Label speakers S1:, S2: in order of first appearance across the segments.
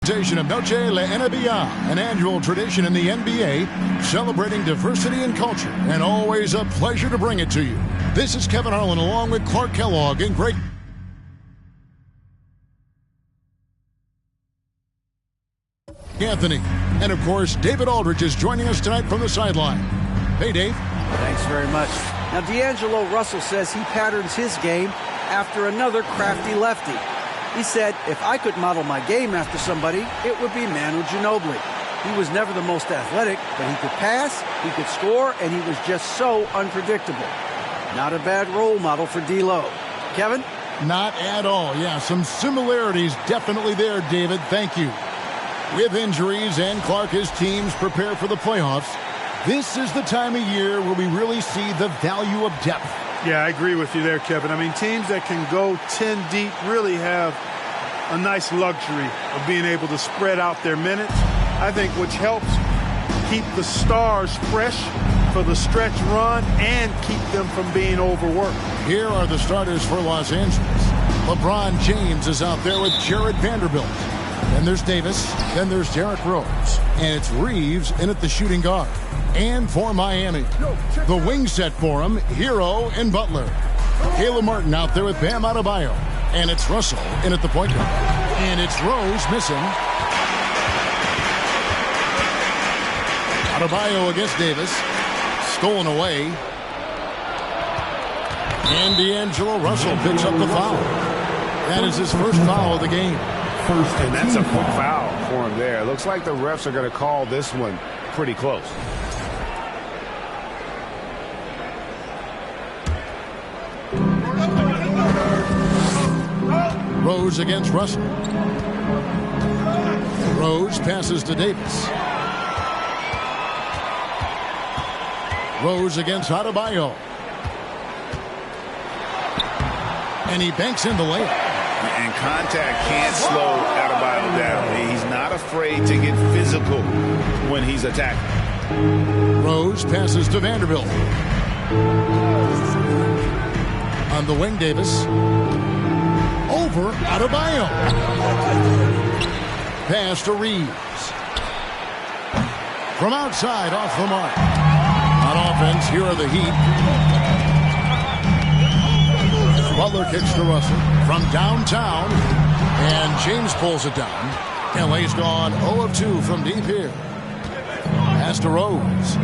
S1: Of Noche La NBA, an annual tradition in the NBA, celebrating diversity and culture, and always a pleasure to bring it to you. This is Kevin Harlan along with Clark Kellogg and Greg Anthony. And of course, David Aldridge is joining us tonight from the sideline. Hey, Dave.
S2: Thanks very much. Now, D'Angelo Russell says he patterns his game after another crafty lefty. He said, if I could model my game after somebody, it would be Manu Ginobili. He was never the most athletic, but he could pass, he could score, and he was just so unpredictable. Not a bad role model for D'Lo. Kevin?
S1: Not at all. Yeah, some similarities definitely there, David. Thank you. With injuries and Clark's teams prepare for the playoffs, this is the time of year where we really see the value of depth.
S3: Yeah, I agree with you there, Kevin. I mean, teams that can go 10 deep really have a nice luxury of being able to spread out their minutes. I think which helps keep the stars fresh for the stretch run and keep them from being overworked.
S1: Here are the starters for Los Angeles. LeBron James is out there with Jared Vanderbilt. Then there's Davis. Then there's Derrick Rose. And it's Reeves in at the shooting guard. And for Miami, the wing set for him, Hero and Butler. Caleb Martin out there with Bam Adebayo. And it's Russell in at the point guard. And it's Rose missing. Adebayo against Davis. Stolen away. And D'Angelo Russell picks up the foul. That is his first foul of the game.
S4: And that's a quick foul for him there. Looks like the refs are going to call this one pretty close.
S1: Rose against Russell. Rose passes to Davis. Rose against Adebayo. And he banks in the layup.
S5: And contact can't slow Adebayo down. He's not afraid to get physical when he's attacking.
S1: Rose passes to Vanderbilt. On the wing, Davis. Over Adebayo. Pass to Reeves. From outside, off the mark. On offense, here are the Heat. Butler kicks to Russell from downtown, and James pulls it down. LA's gone 0 of 2 from deep here. Pass to Rose.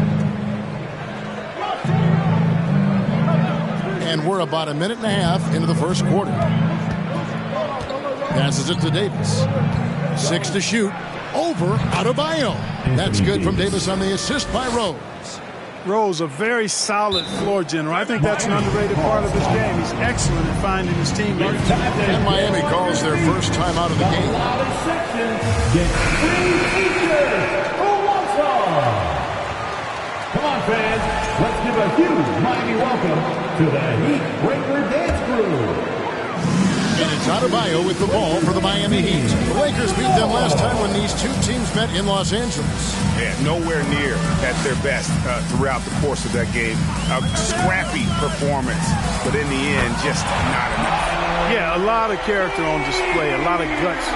S1: And we're about a minute and a half into the first quarter. Passes it to Davis. 6 to shoot. Over Adebayo. That's good from Davis on the assist by Rose.
S3: Rose, a very solid floor general. I think that's an underrated part of his game. He's excellent at finding his teammates.
S1: And Miami calls their first time out of the game.
S6: Come on, fans. Let's give a huge Miami welcome to the Heat Breaker Dance Crew.
S1: And it's Adebayo with the ball for the Miami Heat. The Lakers beat them last time when these two teams met in Los Angeles.
S5: Yeah, nowhere near at their best throughout the course of that game. A scrappy performance, but in the end, just not enough.
S3: Yeah, a lot of character on display, a lot of guts.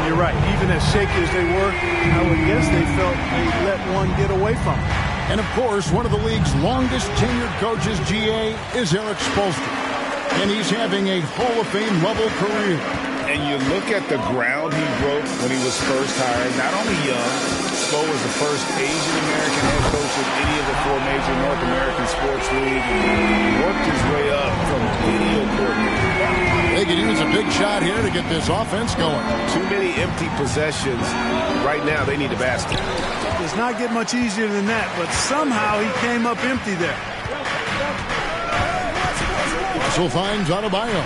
S3: You're right. Even as shaky as they were, I would guess they felt they let one get away from them.
S1: And, of course, one of the league's longest tenured coaches, GA, is Eric Spoelstra. And he's having a Hall of Fame level career.
S5: And you look at the ground he broke when he was first hired. Not only young, Spo was the first Asian-American head coach of any of the 4 major North American sports leagues. And worked his way up from video coordinator.
S1: They could use a big shot here to get this offense going.
S5: Too many empty possessions. Right now, they need a basket.
S3: Does not get much easier than that, but somehow he came up empty there.
S1: Russell finds Adebayo.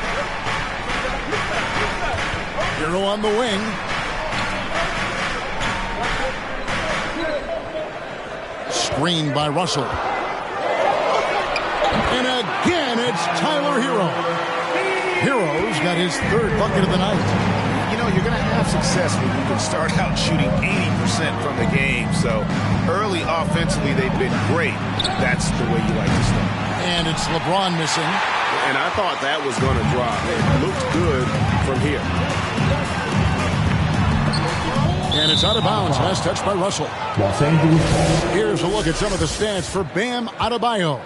S1: Hero on the wing. Screen by Russell. And again, it's Tyler Hero. Hero's got his 3rd bucket of the night.
S5: You know, you're going to have success when you can start out shooting 80% from the game. So early offensively, they've been great. That's the way you like to start.
S1: And it's LeBron missing.
S5: And I thought that was going to drop. It looked good from here.
S1: And it's out of bounds. Last touch by Russell.
S6: Los Angeles ball.
S1: Here's a look at some of the stats for Bam Adebayo.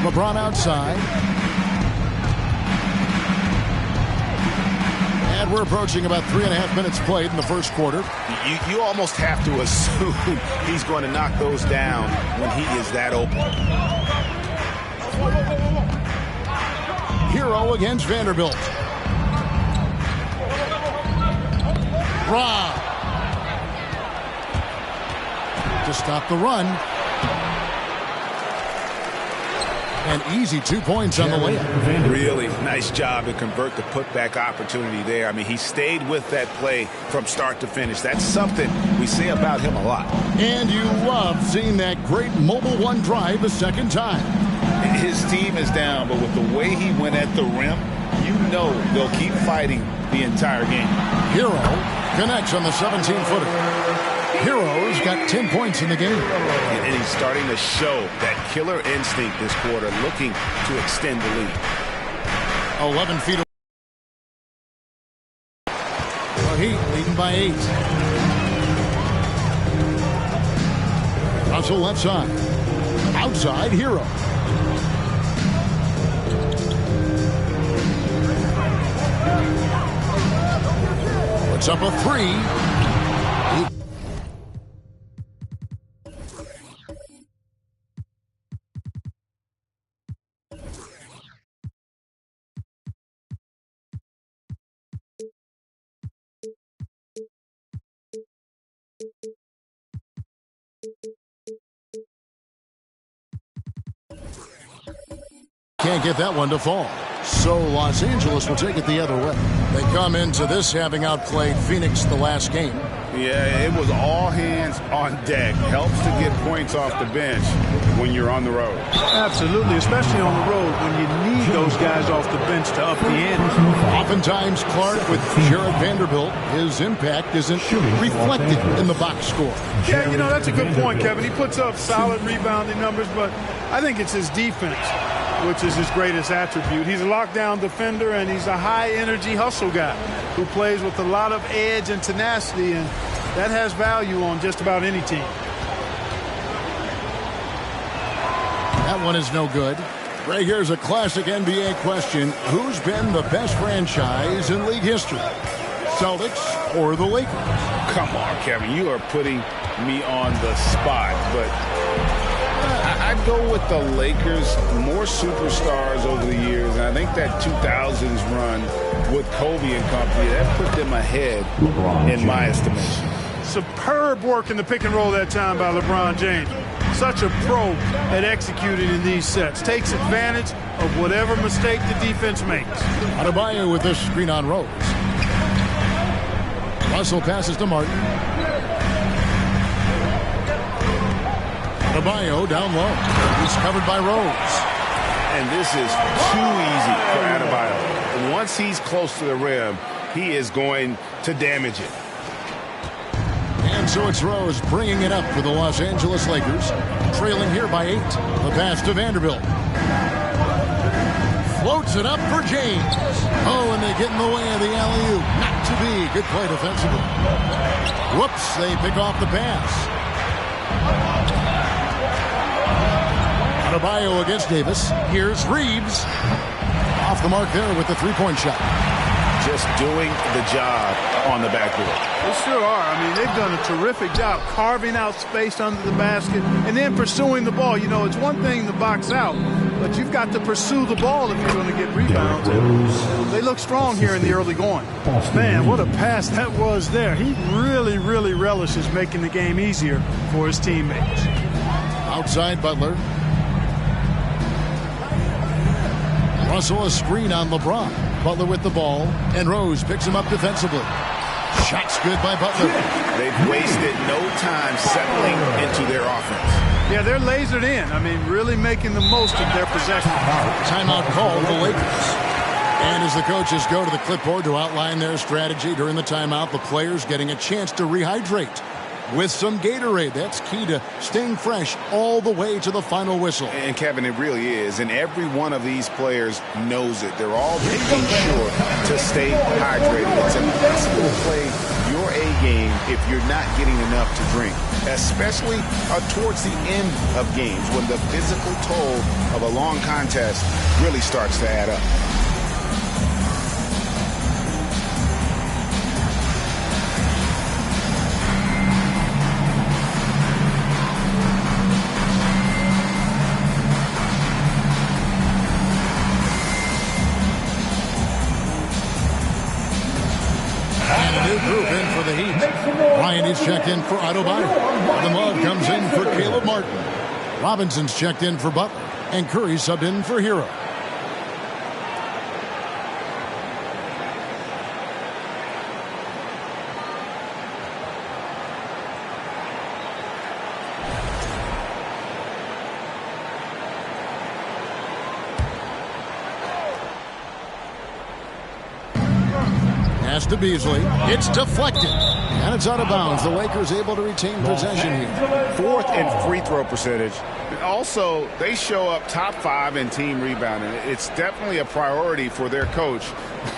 S1: LeBron outside. And we're approaching about 3.5 minutes played in the first quarter.
S5: You almost have to assume he's going to knock those down when he is that open.
S1: Hero against Vanderbilt. Rob. To stop the run. And easy 2 points on the layup.
S5: Really nice job to convert the putback opportunity there. I mean, he stayed with that play from start to finish. That's something we say about him a lot.
S1: And you love seeing that great mobile one drive a second time.
S5: His team is down, but with the way he went at the rim, you know they'll keep fighting the entire game.
S1: Hero connects on the 17-footer. Hero's got 10 points in the game.
S5: And he's starting to show that killer instinct this quarter, looking to extend the lead.
S1: 11 feet away. The Heat leading by 8. Russell left side. Outside, Hero. Puts up a 3. Can't get that one to fall. So Los Angeles will take it the other way. They come into this having outplayed Phoenix the last game.
S5: Yeah, it was all hands on deck. Helps to get points off the bench when you're on the road.
S3: Absolutely, especially on the road when you need those guys off the bench to up the ante.
S1: Oftentimes, Clark, with Jared Vanderbilt, his impact isn't reflected in the box score.
S3: Yeah, you know, that's a good point, Kevin. He puts up solid rebounding numbers, but I think it's his defense, which is his greatest attribute. He's a lockdown defender, and he's a high-energy hustle guy who plays with a lot of edge and tenacity, and that has value on just about any team.
S1: That one is no good. Right, here's a classic NBA question. Who's been the best franchise in league history? Celtics or the Lakers?
S5: Come on, Kevin. You are putting me on the spot, but I'd go with the Lakers. More superstars over the years, and I think that 2000s run with Kobe and company, that put them ahead in my estimation.
S3: Superb work in the pick and roll that time by LeBron James. Such a pro at executing in these sets. Takes advantage of whatever mistake the defense makes.
S1: Adebayo with this screen on Rose. Russell passes to Martin. Adebayo down low. He's covered by Rose.
S5: And this is too easy for Adebayo. Once he's close to the rim, he is going to damage it.
S1: And so it's Rose bringing it up for the Los Angeles Lakers, trailing here by 8. The pass to Vanderbilt. Floats it up for James. Oh, and they get in the way of the alley-oop. Not to be. Good play defensively. Whoops, they pick off the pass. Adebayo against Davis. Here's Reeves. Off the mark there with the three-point shot.
S5: Just doing the job on the backboard.
S3: They sure are. I mean, they've done a terrific job carving out space under the basket and then pursuing the ball. You know, it's one thing to box out, but you've got to pursue the ball if you're going to get rebounds. They look strong here in the early going. Man, what a pass that was there. He really, really relishes making the game easier for his teammates.
S1: Outside Butler. Russell a screen on LeBron. Butler with the ball, and Rose picks him up defensively. Shot's good by Butler.
S5: They've wasted no time settling into their offense.
S3: Yeah, they're lasered in. I mean, really making the most of their possession.
S1: Timeout called the Lakers. And as the coaches go to the clipboard to outline their strategy during the timeout, the players getting a chance to rehydrate. with some Gatorade. That's key to staying fresh all the way to the final whistle.
S5: And, Kevin, it really is. And every one of these players knows it. They're all making sure to stay hydrated. It's impossible to play your A game if you're not getting enough to drink, especially towards the end of games when the physical toll of a long contest really starts to add up.
S1: Group in for the Heat. Bryant is checked in for Adebayo. The Mug comes in for Caleb Martin. Robinson's checked in for Butler. And Curry subbed in for Hero. Pass to Beasley. It's deflected. And it's out of bounds. The Lakers able to retain possession here.
S5: Fourth in free throw percentage. Also, they show up top 5 in team rebounding. It's definitely a priority for their coach,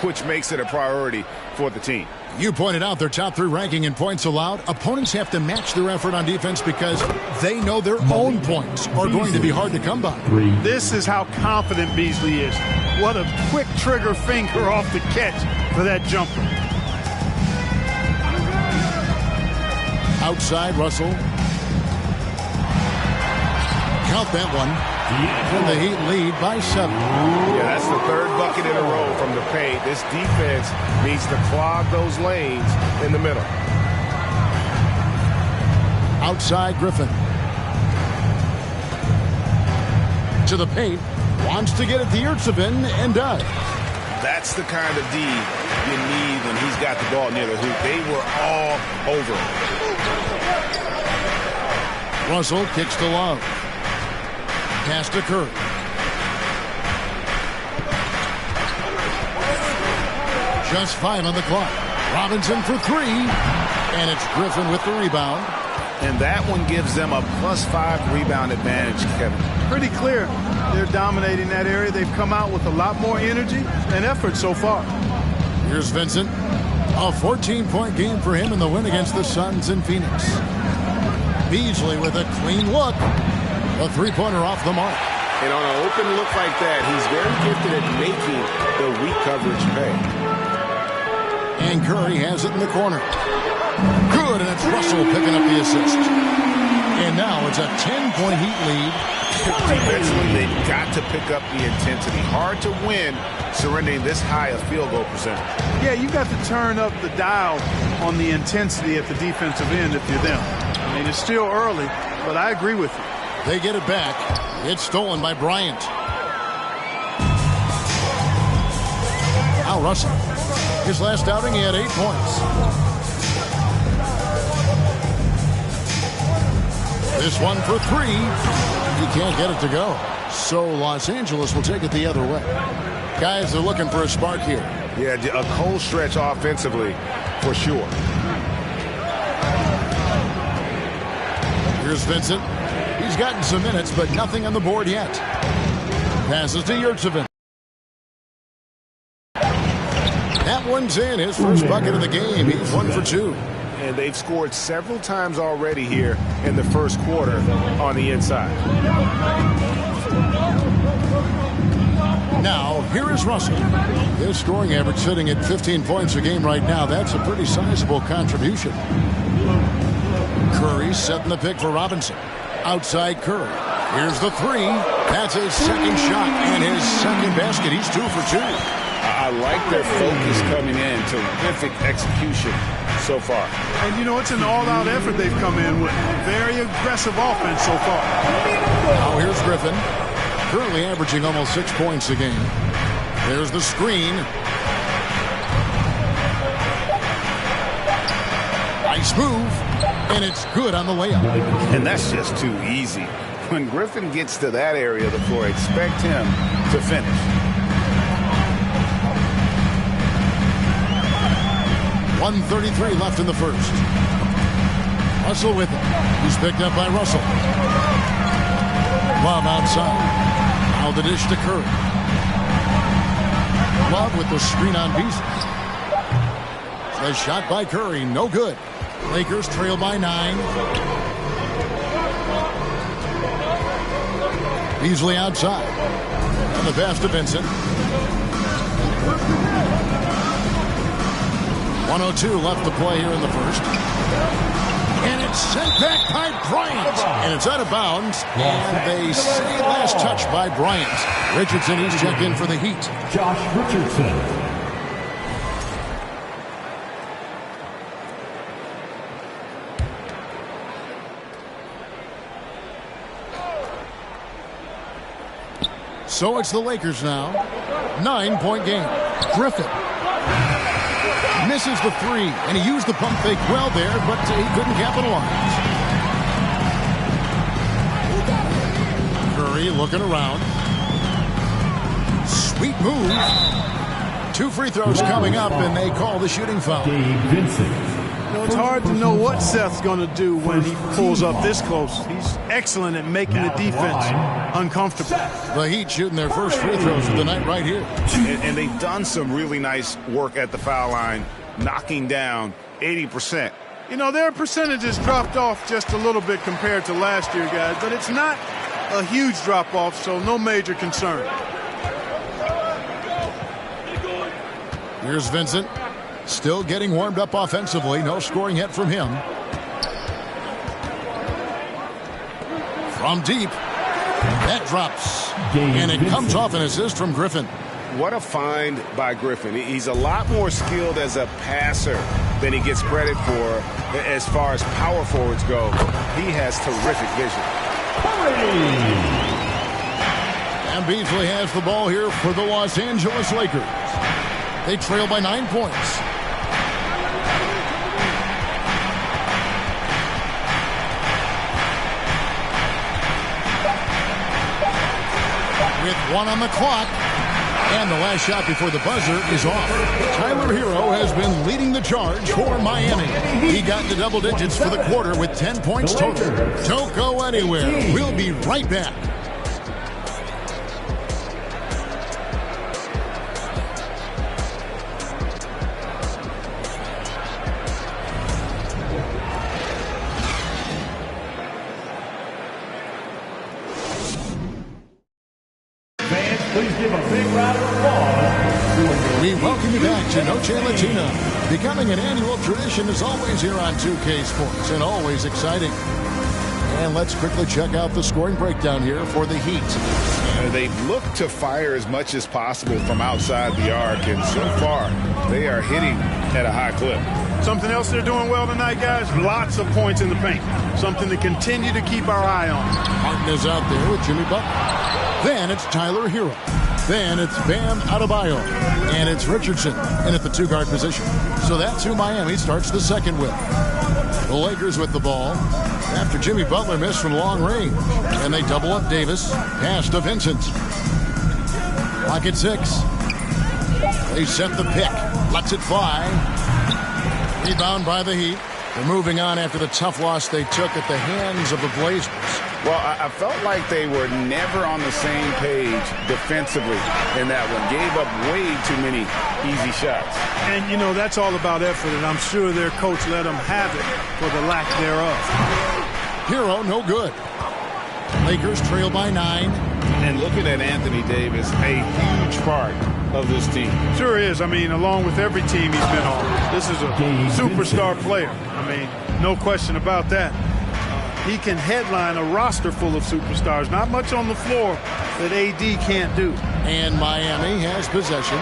S5: which makes it a priority for the team.
S1: You pointed out their top 3 ranking in points allowed. Opponents have to match their effort on defense because they know their own points are going to be hard to come by.
S3: This is how confident Beasley is. What a quick trigger finger off the catch for that jumper.
S1: Outside, Russell. Count that one. And the Heat lead by 7.
S4: Yeah, that's the 3rd bucket in a row from the paint. This defense needs to clog those lanes in the middle.
S1: Outside, Griffin. To the paint. Wants to get it to Yurtsevin and does.
S5: That's the kind of D you need when he's got the ball near the hoop. They were all over him.
S1: Russell kicks to Love. Pass to Curry. Just 5 on the clock. Robinson for 3. And it's Griffin with the rebound.
S5: And that one gives them a +5 rebound advantage, Kevin.
S3: Pretty clear. They're dominating that area. They've come out with a lot more energy and effort so far.
S1: Here's Vincent. A 14-point game for him in the win against the Suns in Phoenix. Beasley with a clean look. A 3-pointer off the mark.
S4: And on an open look like that, he's very gifted at making the weak coverage pay.
S1: And Curry has it in the corner. Good, and it's Russell picking up the assist. And now it's a 10-point Heat lead.
S5: Defensively, they've got to pick up the intensity. Hard to win surrendering this high a field goal percentage.
S3: Yeah, you got to turn up the dial on the intensity at the defensive end if you're them. I mean, it's still early, but I agree with you.
S1: They get it back. It's stolen by Bryant. Al Russell. His last outing, he had 8 points. This one for 3. He can't get it to go. So Los Angeles will take it the other way. Guys are looking for a spark here.
S4: Yeah, a cold stretch offensively for sure.
S1: Here's Vincent. He's gotten some minutes, but nothing on the board yet. Passes to Yurtsevin. That one's in. His first bucket of the game. He's 1 for 2.
S4: And they've scored several times already here in the first quarter on the inside.
S1: Now, here is Russell. His scoring average sitting at 15 points a game right now. That's a pretty sizable contribution. Curry setting the pick for Robinson. Outside Curry. Here's the 3. That's his second shot and his second basket. He's 2 for 2.
S5: I like their focus coming in. Terrific execution so far.
S3: And, you know, it's an all-out effort they've come in with. Very aggressive offense so far.
S1: Now here's Griffin. Currently averaging almost 6 points a game. There's the screen. Nice move. And it's good on the layup.
S5: And that's just too easy. When Griffin gets to that area of the floor, expect him to finish.
S1: 1:33 left in the first. Russell with it. He's picked up by Russell. Love outside. Now the dish to Curry. Love with the screen on Beasley. The shot by Curry, no good. Lakers trail by 9. Beasley outside. And the pass to Vincent. 1:02 left to play here in the first. And it's sent back by Bryant. And it's out of bounds. And they say last touch by Bryant. Richardson, he's checked in for the Heat.
S6: Josh Richardson.
S1: So it's the Lakers now. 9-point game. Griffin misses the 3, and he used the pump fake well there, but he couldn't capitalize. Curry looking around. Sweet move. 2 free throws coming up, and they call the shooting foul.
S6: Vincent.
S3: It's hard to know what Seth's going to do when he pulls up this close. He's excellent at making the defense uncomfortable.
S1: The Heat shooting their first free throws of the night right here.
S5: And they've done some really nice work at the foul line, knocking down 80%.
S3: You know, their percentages dropped off just a little bit compared to last year, guys, but it's not a huge drop-off, so no major concern.
S1: Here's Vincent. Still getting warmed up offensively. No scoring yet from him. From deep. That drops. And it comes off an assist from Griffin.
S5: What a find by Griffin. He's a lot more skilled as a passer than he gets credit for as far as power forwards go. He has terrific vision.
S1: And Beasley has the ball here for the Los Angeles Lakers. They trail by 9 points. With 1 on the clock. And the last shot before the buzzer is off. Tyler Hero has been leading the charge for Miami. He got to double digits for the quarter with 10 points total. Don't go anywhere. We'll be right back.
S6: Please give a big round of applause.
S1: We welcome you back to Noche Latina. Becoming an annual tradition is always here on 2K Sports and always exciting. And let's quickly check out the scoring breakdown here for the Heat.
S5: They look to fire as much as possible from outside the arc, and so far they are hitting at a high clip.
S3: Something else they're doing well tonight, guys, lots of points in the paint. Something to continue to keep our eye on.
S1: Martin is out there with Jimmy Butler. Then it's Tyler Hero. Then it's Bam Adebayo. And it's Richardson in at the 2-guard position. So that's who Miami starts the second with. The Lakers with the ball after Jimmy Butler missed from long range. And they double up Davis. Pass to Vincent. Clock at 6. They set the pick. Lets it fly. Rebound by the Heat. They're moving on after the tough loss they took at the hands of the Blazers.
S5: Well, I felt like they were never on the same page defensively in that one. Gave up way too many easy shots.
S3: And, you know, that's all about effort, and I'm sure their coach let them have it for the lack thereof.
S1: Hero, no good. Lakers trail by 9.
S5: And looking at Anthony Davis, a huge part of this team.
S3: Sure is. I mean, along with every team he's been on, this is a superstar player. I mean, no question about that. He can headline a roster full of superstars. Not much on the floor that AD can't do.
S1: And Miami has possession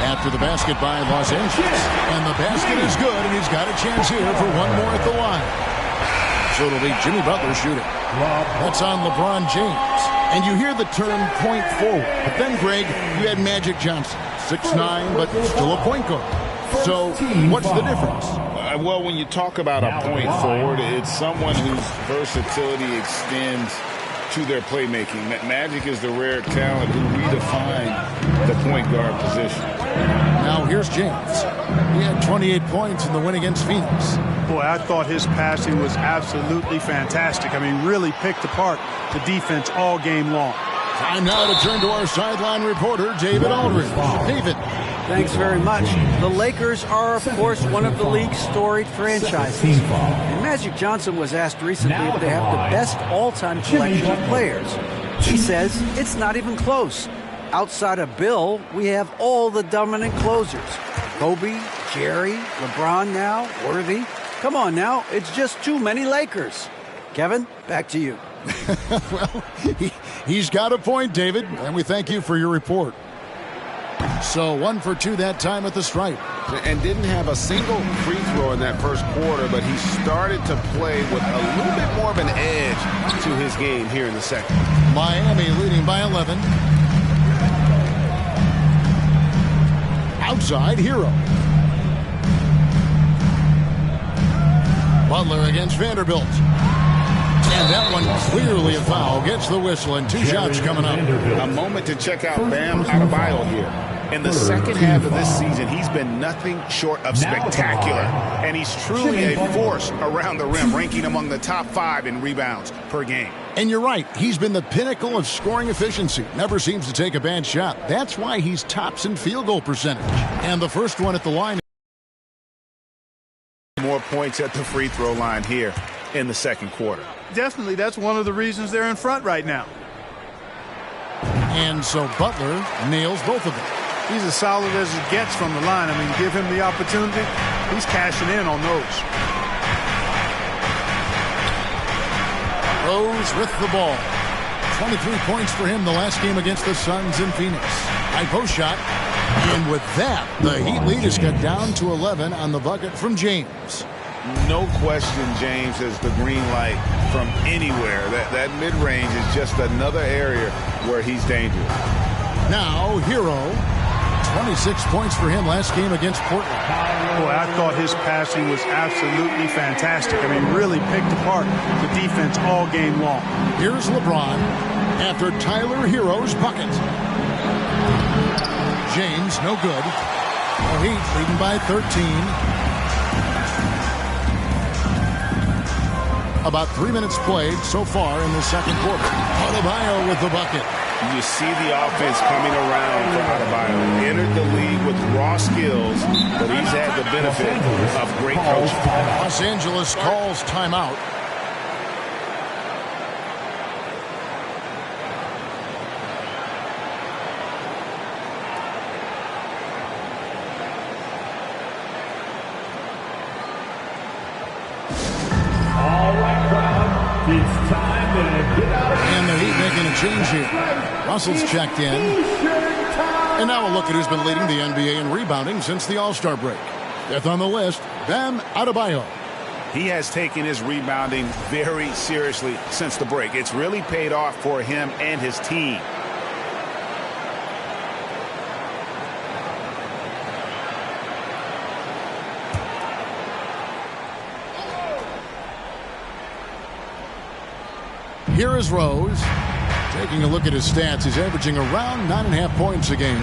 S1: after the basket by Los Angeles. And the basket is good, and he's got a chance here for one more at the line. So it'll be Jimmy Butler shooting. That's on LeBron James. And you hear the term point forward. But then, Greg, you had Magic Johnson, 6'9", but still a point guard. So what's the difference?
S5: Well, when you talk about a point forward, it's someone whose versatility extends to their playmaking. Magic is the rare talent who redefined the point guard position.
S1: Now here's James. He had 28 points in the win against Phoenix.
S3: Boy, I thought his passing was absolutely fantastic. I mean, really picked apart the defense all game long.
S1: Time now to turn to our sideline reporter, David Aldridge. David.
S2: Thanks very much. The Lakers are, of course, one of the league's storied franchises. And Magic Johnson was asked recently if they have the best all-time collection of players. He says it's not even close. Outside of Bill, we have all the dominant closers. Kobe, Jerry, LeBron now, Worthy. Come on now, it's just too many Lakers. Kevin, back to you.
S1: Well, he's got a point, David, and we thank you for your report. So 1 for 2 that time at the stripe.
S4: And didn't have a single free throw in that first quarter, but he started to play with a little bit more of an edge to his game here in the second.
S1: Miami leading by 11. Outside, Hero. Butler against Vanderbilt. And that one clearly a foul. Gets the whistle and 2 shots coming up.
S5: A moment to check out Bam Adebayo here. In the second half of this season, he's been nothing short of spectacular. And he's truly a force around the rim, ranking among the top 5 in rebounds per game.
S1: And you're right. He's been the pinnacle of scoring efficiency. Never seems to take a bad shot. That's why he's tops in field goal percentage. And the first one at the line.
S4: More points at the free throw line here in the second quarter.
S3: Definitely, that's one of the reasons they're in front right now.
S1: And so Butler nails both of them.
S3: He's as solid as it gets from the line. I mean, give him the opportunity, he's cashing in on those.
S1: Rose with the ball. 23 points for him the last game against the Suns in Phoenix. High post shot. And with that, the Heat lead is cut down to 11 on the bucket from James.
S5: No question, James has the green light from anywhere. That mid-range is just another area where he's dangerous.
S1: Now, Hero. 26 points for him last game against Portland.
S3: Boy, I thought his passing was absolutely fantastic. I mean, really picked apart the defense all game long.
S1: Here's LeBron after Tyler Hero's bucket. James, no good. The Heat leading by 13. About 3 minutes played so far in the second quarter. Adebayo with the bucket.
S4: You see the offense coming around for Adebayo. Entered the league with raw skills, but he's had the benefit of great coaching.
S1: Los Angeles calls timeout.
S6: It's time to get out.
S1: And the Heat making a change here. Russell's checked in. And now a look at who's been leading the NBA in rebounding since the All-Star break. Fifth on the list, Bam Adebayo.
S5: He has taken his rebounding very seriously since the break. It's really paid off for him and his team.
S1: Here is Rose. Taking a look at his stats, he's averaging around 9.5 points a game.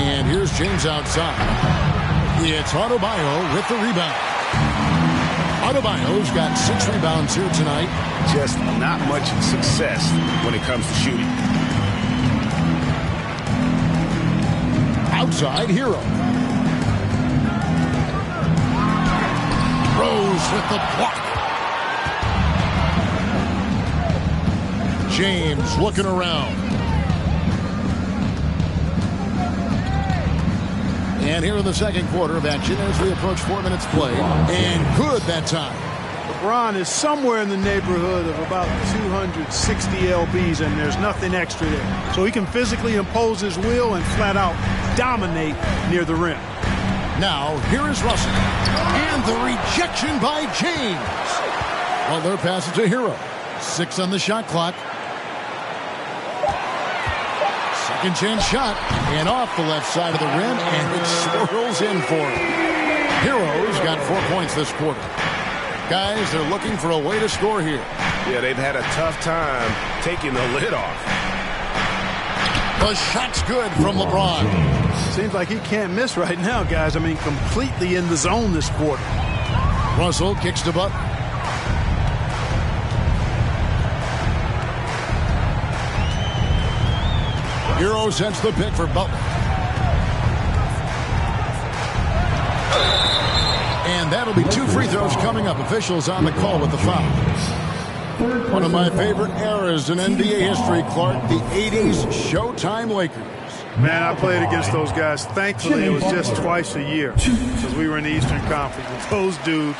S1: And here's James outside. It's Adebayo with the rebound. Adebayo's got 6 rebounds here tonight.
S4: Just not much success when it comes to shooting.
S1: Outside, Hero. Rose with the block. James looking around. And here in the second quarter of action as we approach 4 minutes played. And good that time.
S3: LeBron is somewhere in the neighborhood of about 260 lbs, and there's nothing extra there. So he can physically impose his will and flat out dominate near the rim.
S1: Now, here is Russell. And the rejection by James. Well, their pass it to Hero. 6 on the shot clock. Second chance shot. And off the left side of the rim. And it swirls in for him. Hero's got 4 points this quarter. Guys, they're looking for a way to score here.
S4: Yeah, they've had a tough time taking the lid off.
S1: The shot's good from LeBron.
S3: Seems like he can't miss right now, guys. I mean, completely in the zone this quarter.
S1: Russell kicks to Butler. Hero sends the pick for Butler. And that'll be 2 free throws coming up. Officials on the call with the foul. One of my favorite eras in NBA history, Clark, the 80s Showtime Lakers.
S3: Man, I played against those guys. Thankfully, it was just twice a year because we were in the Eastern Conference. And those dudes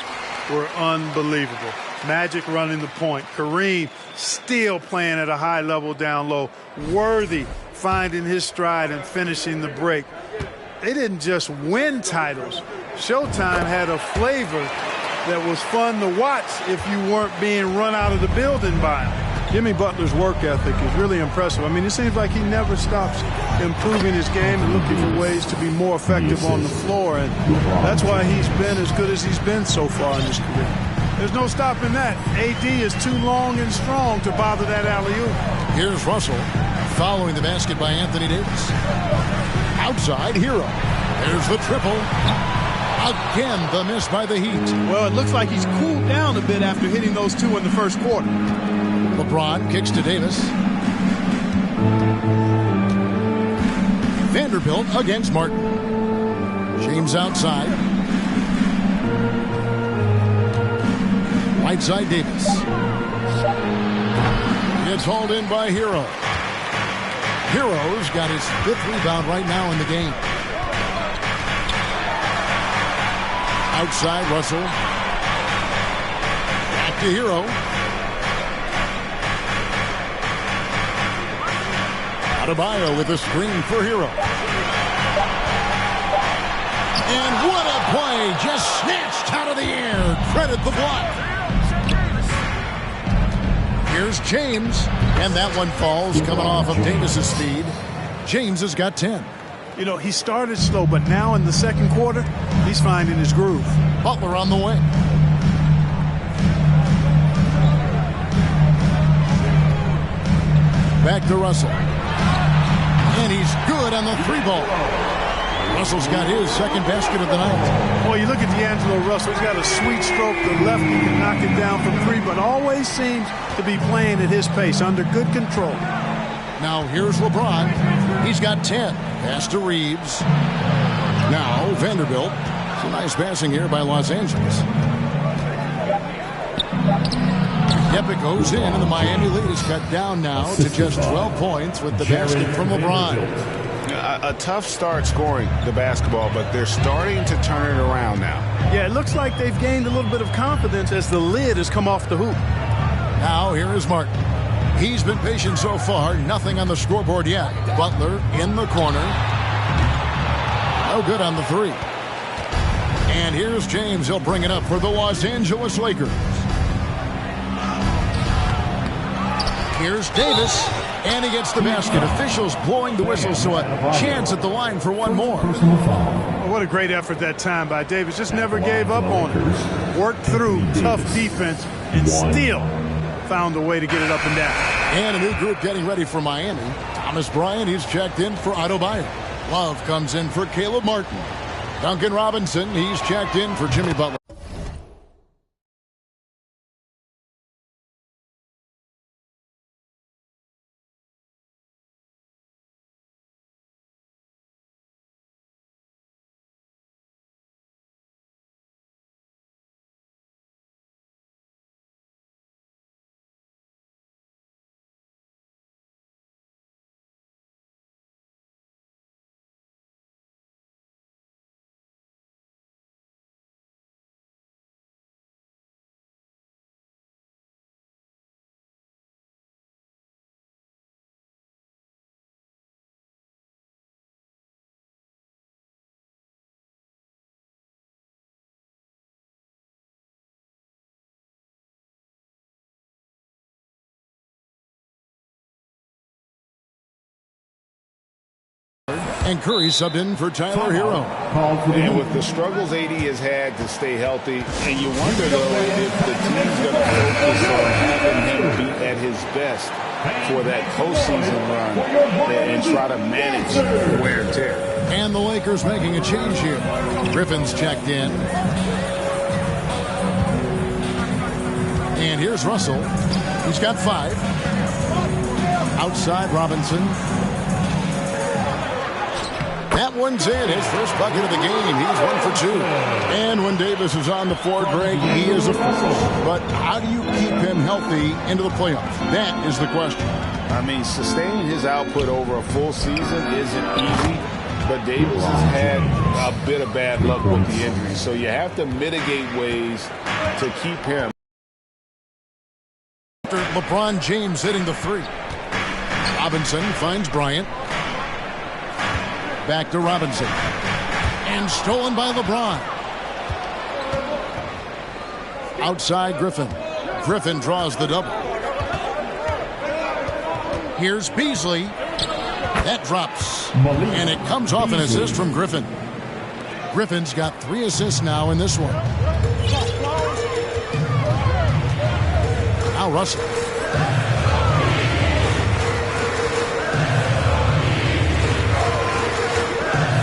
S3: were unbelievable. Magic running the point. Kareem still playing at a high level down low. Worthy finding his stride and finishing the break. They didn't just win titles. Showtime had a flavor that was fun to watch if you weren't being run out of the building by him. Jimmy Butler's work ethic is really impressive. I mean, it seems like he never stops improving his game and looking for ways to be more effective on the floor, and that's why he's been as good as he's been so far in his career. There's no stopping that. AD is too long and strong to bother that alley-oop.
S1: Here's Russell following the basket by Anthony Davis. Outside, Hero. There's the triple. Again, the miss by the Heat.
S3: Well, it looks like he's cooled down a bit after hitting those 2 in the first quarter.
S1: LeBron kicks to Davis. Vanderbilt against Martin. James outside. Right side Davis. It's hauled in by Hero. Hero's got his 5th rebound right now in the game. Outside Russell. Back to Hero. Adebayo with a screen for Hero. And what a play! Just snatched out of the air. Credit the block. Here's James. And that one falls coming off of Davis's speed. James has got 10.
S3: You know, he started slow, but now in the second quarter, he's finding his groove.
S1: Butler on the wing. Back to Russell. And he's good on the 3-ball. Russell's got his second basket of the night.
S3: Boy, you look at D'Angelo Russell. He's got a sweet stroke. The lefty can knock it down from 3, but always seems to be playing at his pace, under good control.
S1: Now here's LeBron. He's got 10. Pass to Reeves. Now Vanderbilt. Some nice passing here by Los Angeles. Yep, it goes in, and the Miami lead is cut down now to just 12 points with the basket from LeBron.
S5: A tough start scoring the basketball, but they're starting to turn it around now.
S3: Yeah, it looks like they've gained a little bit of confidence as the lid has come off the hoop.
S1: Now here is Martin. He's been patient so far. Nothing on the scoreboard yet. Butler in the corner. No good on the 3. And here's James. He'll bring it up for the Los Angeles Lakers. Here's Davis. And he gets the basket. Officials blowing the whistle, so a chance at the line for one more.
S3: Well, what a great effort that time by Davis. Just never gave up on it. Worked through tough defense and still found a way to get it up and down.
S1: And a new group getting ready for Miami. Thomas Bryant, he's checked in for Adebayo. Love comes in for Caleb Martin. Duncan Robinson, he's checked in for Jimmy Butler. And Curry subbed in for Tyler Hero.
S5: And with the struggles AD has had to stay healthy, and you wonder, though, if the team's going to focus on having him be at his best for that postseason run and try to manage wear and tear.
S1: And the Lakers making a change here. Griffin's checked in. And here's Russell. He's got 5. Outside Robinson. That one's in. His first bucket of the game. He's 1 for 2. And when Davis is on the floor, Greg, he is a force. But how do you keep him healthy into the playoffs? That is the question.
S5: I mean, sustaining his output over a full season isn't easy, but Davis has had a bit of bad luck with the injury. So you have to mitigate ways to keep him.
S1: After LeBron James hitting the 3. Robinson finds Bryant. Back to Robinson. And stolen by LeBron. Outside Griffin. Griffin draws the double. Here's Beasley. That drops. And it comes off an assist from Griffin. Griffin's got 3 assists now in this one. Now Russell.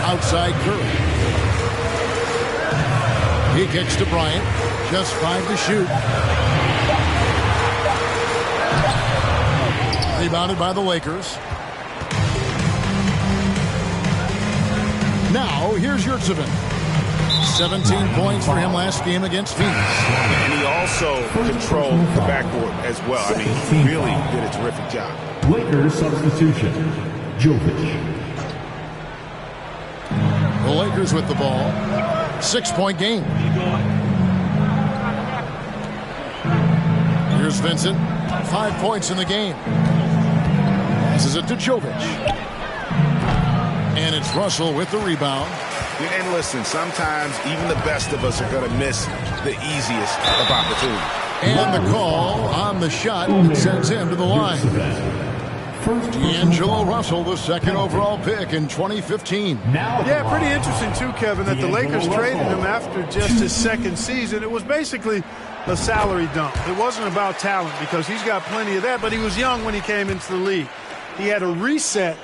S1: Outside Curry. He kicks to Bryant. Just 5 to shoot. Rebounded by the Lakers. Now here's Yurtseven. 17 points for him last game against Phoenix.
S5: And he also controlled the backcourt as well. I mean, he really did a terrific job.
S6: Lakers substitution. Jovic.
S1: The Lakers with the ball. 6-point game. Here's Vincent. 5 points in the game. Passes it to Jovic. And it's Russell with the rebound.
S5: And listen, sometimes even the best of us are going to miss the easiest of opportunities.
S1: And the call on the shot that sends him to the line. D'Angelo Russell, the 2nd overall pick in 2015.
S3: Yeah, pretty interesting, too, Kevin, that the Lakers traded him after just his 2nd season. It was basically a salary dump. It wasn't about talent because he's got plenty of that, but he was young when he came into the league. He had a reset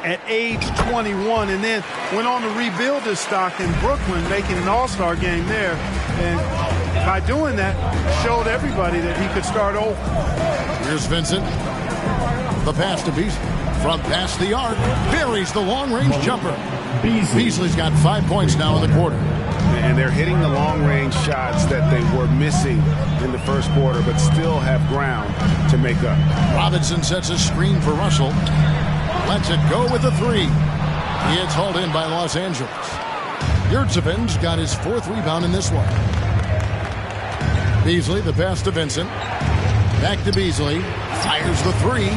S3: at age 21 and then went on to rebuild his stock in Brooklyn, making an all-star game there. And by doing that, showed everybody that he could start over.
S1: Here's Vincent. The pass to Beasley. From past the arc. Buries the long-range jumper. Beasley's got 5 points now in the quarter.
S5: And they're hitting the long-range shots that they were missing in the first quarter, but still have ground to make up.
S1: Robinson sets a screen for Russell. Lets it go with a 3. It's hauled in by Los Angeles. Yurtseven's got his 4th rebound in this one. Beasley, the pass to Vincent. Back to Beasley. Fires the 3.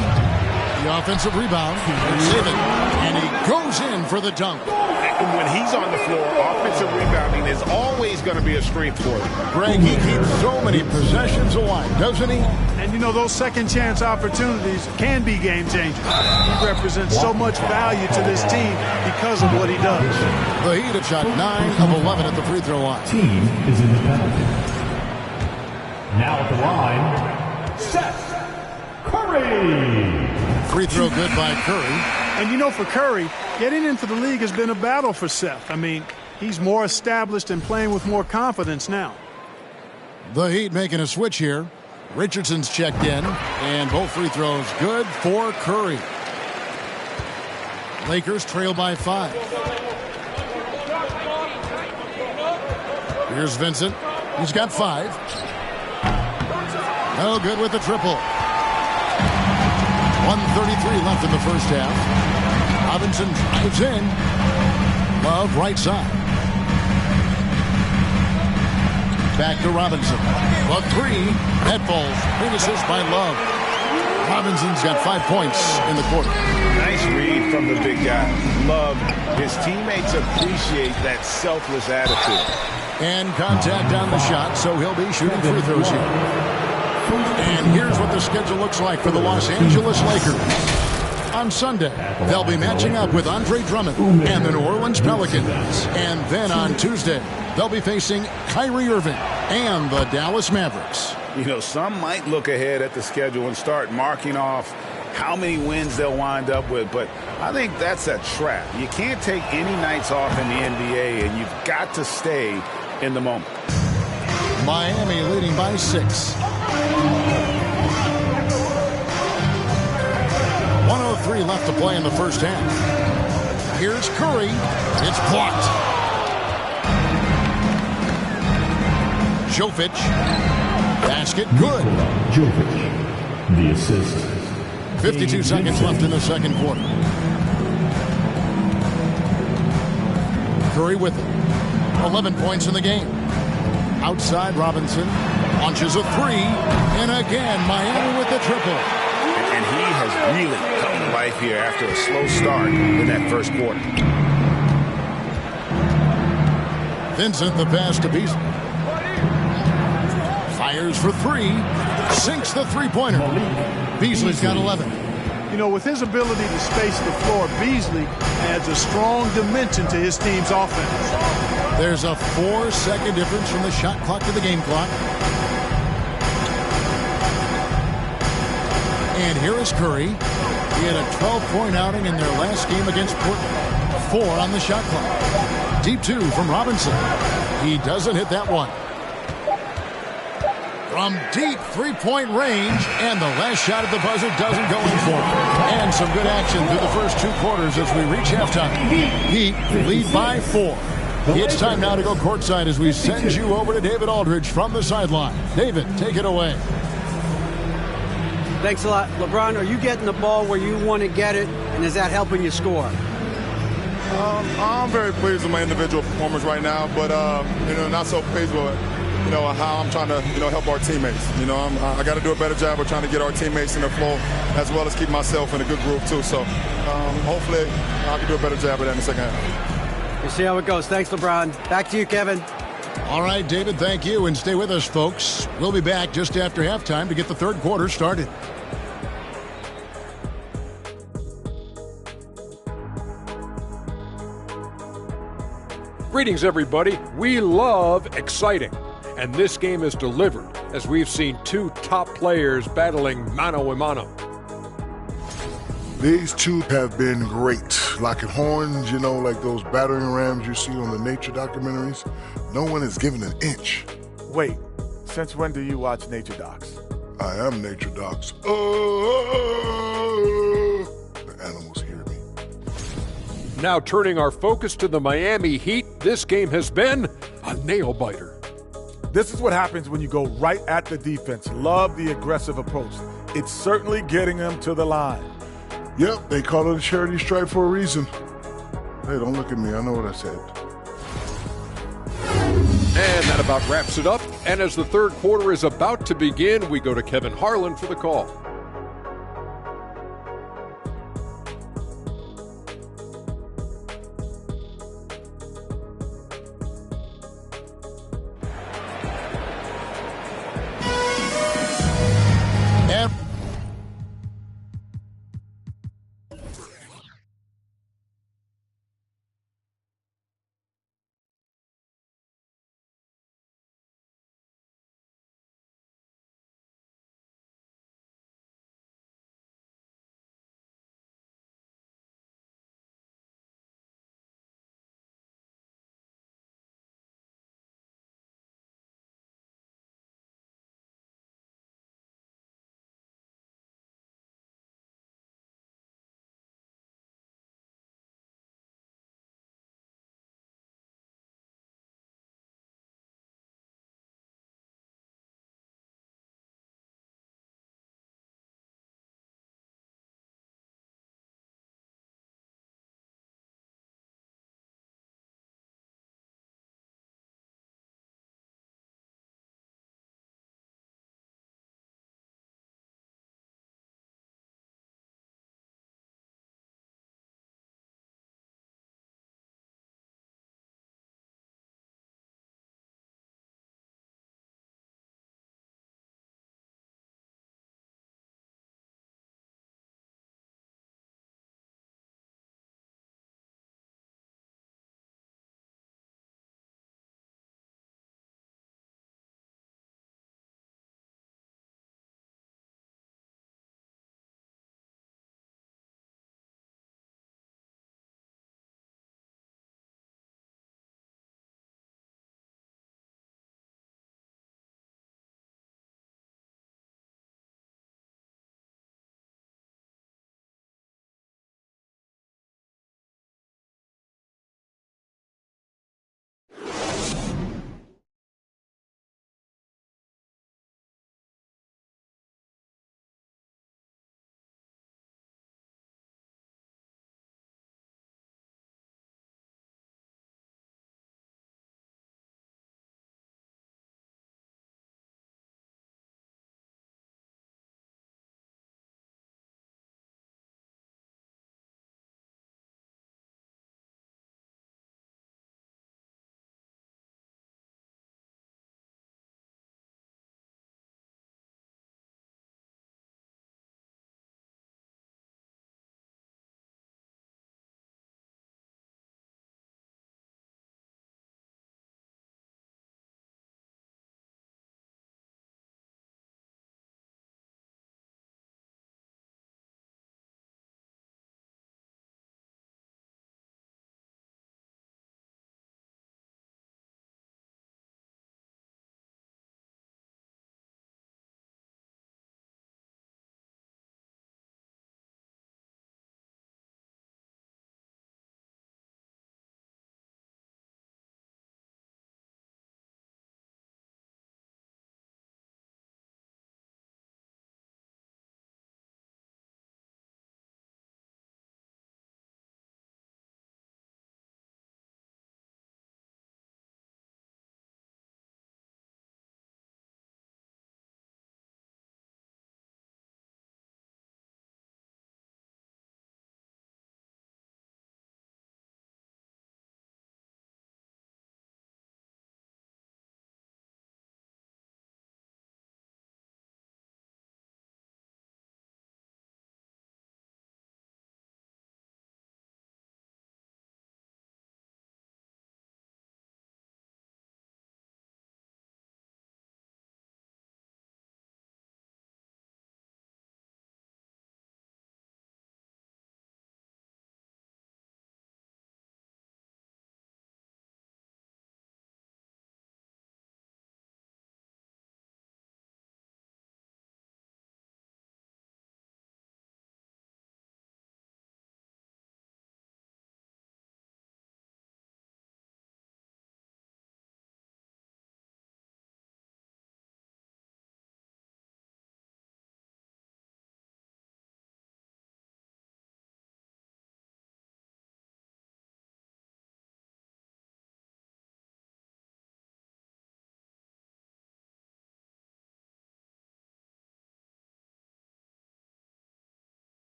S1: The offensive rebound. And he goes in for the dunk.
S5: And when he's on the floor, offensive rebounding is always going to be a strength for him.
S1: Greg, he keeps so many possessions alive, doesn't he?
S3: And, you know, those second-chance opportunities can be game-changers. He represents so much value to this team because of what he does.
S1: The Heat have shot 9 of 11 at the free throw line.
S6: Team is in the penalty. Now at the line, Seth Curry.
S1: Free throw good by Curry.
S3: And, you know, for Curry, getting into the league has been a battle for Seth. I mean, he's more established and playing with more confidence now.
S1: The Heat making a switch here. Richardson's checked in, and both free throws good for Curry. Lakers trail by 5. Here's Vincent. He's got 5. No good with the triple. 1:33 left in the first half. Robinson drives in. Love right side. Back to Robinson. The 3. That falls. Big assist by Love. Robinson's got 5 points in the quarter.
S5: Nice read from the big guy. Love. His teammates appreciate that selfless attitude.
S1: And contact on the shot, so he'll be shooting free throws here. And here's what the schedule looks like for the Los Angeles Lakers. On Sunday, they'll be matching up with Andre Drummond and the New Orleans Pelicans. And then on Tuesday, they'll be facing Kyrie Irving and the Dallas Mavericks.
S5: You know, some might look ahead at the schedule and start marking off how many wins they'll wind up with, but I think that's a trap. You can't take any nights off in the NBA, and you've got to stay in the moment.
S1: Miami leading by 6. 1:03 left to play in the first half. Here's Curry. It's blocked. Jovic. Basket good.
S6: Jovic, the assist.
S1: 52 seconds left in the second quarter. Curry with it. 11 points in the game. Outside, Robinson launches a 3. And again, Miami with the triple.
S5: And he has really come to life here after a slow start in that first quarter.
S1: Vincent the pass to Beasley. Fires for 3. Sinks the three-pointer. Beasley's got 11.
S3: You know, with his ability to space the floor, Beasley adds a strong dimension to his team's offense.
S1: There's a 4-second difference from the shot clock to the game clock. And here is Curry. He had a 12-point outing in their last game against Portland. 4 on the shot clock. Deep 2 from Robinson. He doesn't hit that one. From deep three-point range, and the last shot at the buzzer doesn't go in for him. And some good action through the first 2 quarters as we reach halftime. Heat lead by 4. It's time now to go courtside as we send you over to David Aldridge from the sideline. David, take it away.
S2: Thanks a lot. LeBron, are you getting the ball where you want to get it, and is that helping you score?
S7: I'm very pleased with my individual performance right now, but not so pleased with how I'm trying to help our teammates. I got to do a better job of trying to get our teammates in the flow as well as keep myself in a good groove too. So hopefully I can do a better job of that in the second half.
S2: We'll see how it goes. Thanks, LeBron. Back to you, Kevin.
S1: All right, David, thank you, and stay with us, folks. We'll be back just after halftime to get the third quarter started.
S8: Greetings, everybody. We love exciting, and this game is delivered as we've seen 2 top players battling mano a mano.
S9: These two have been great. Locking horns, like those battering rams you see on the nature documentaries. No one is given an inch.
S10: Wait, since when do you watch nature docs?
S9: I am nature docs. The animals hear me.
S8: Now turning our focus to the Miami Heat, this game has been a nail-biter.
S10: This is what happens when you go right at the defense. Love the aggressive approach. It's certainly getting them to the line.
S9: Yep, they call it a charity stripe for a reason. Hey, don't look at me. I know what I said.
S8: And that about wraps it up. And as the third quarter is about to begin, we go to Kevin Harlan for the call.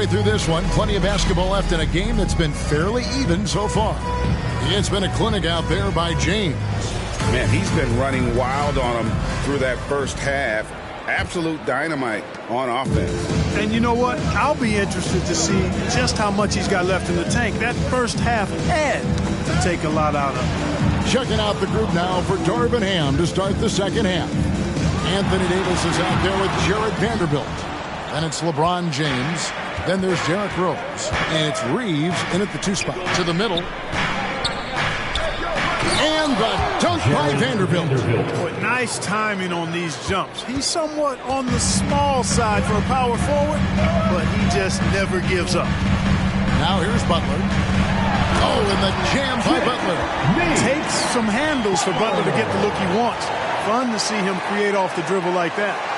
S1: Halfway through this one, plenty of basketball left in a game that's been fairly even so far. It's been a clinic out there by James.
S5: Man, he's been running wild on him through that first half. Absolute dynamite on offense.
S3: And you know what? I'll be interested to see just how much he's got left in the tank. That first half had to take a lot out of him.
S1: Checking out the group now for Darvin Ham to start the second half. Anthony Davis is out there with Jared Vanderbilt. Then it's LeBron James. Then there's Derrick Rose. And it's Reeves in at the 2 spot. To the middle. And the dunk by Vanderbilt.
S3: Boy, nice timing on these jumps. He's somewhat on the small side for a power forward, but he just never gives up.
S1: Now here's Butler. Oh, and the jam by Butler.
S3: Takes some handles for Butler to get the look he wants. Fun to see him create off the dribble like that.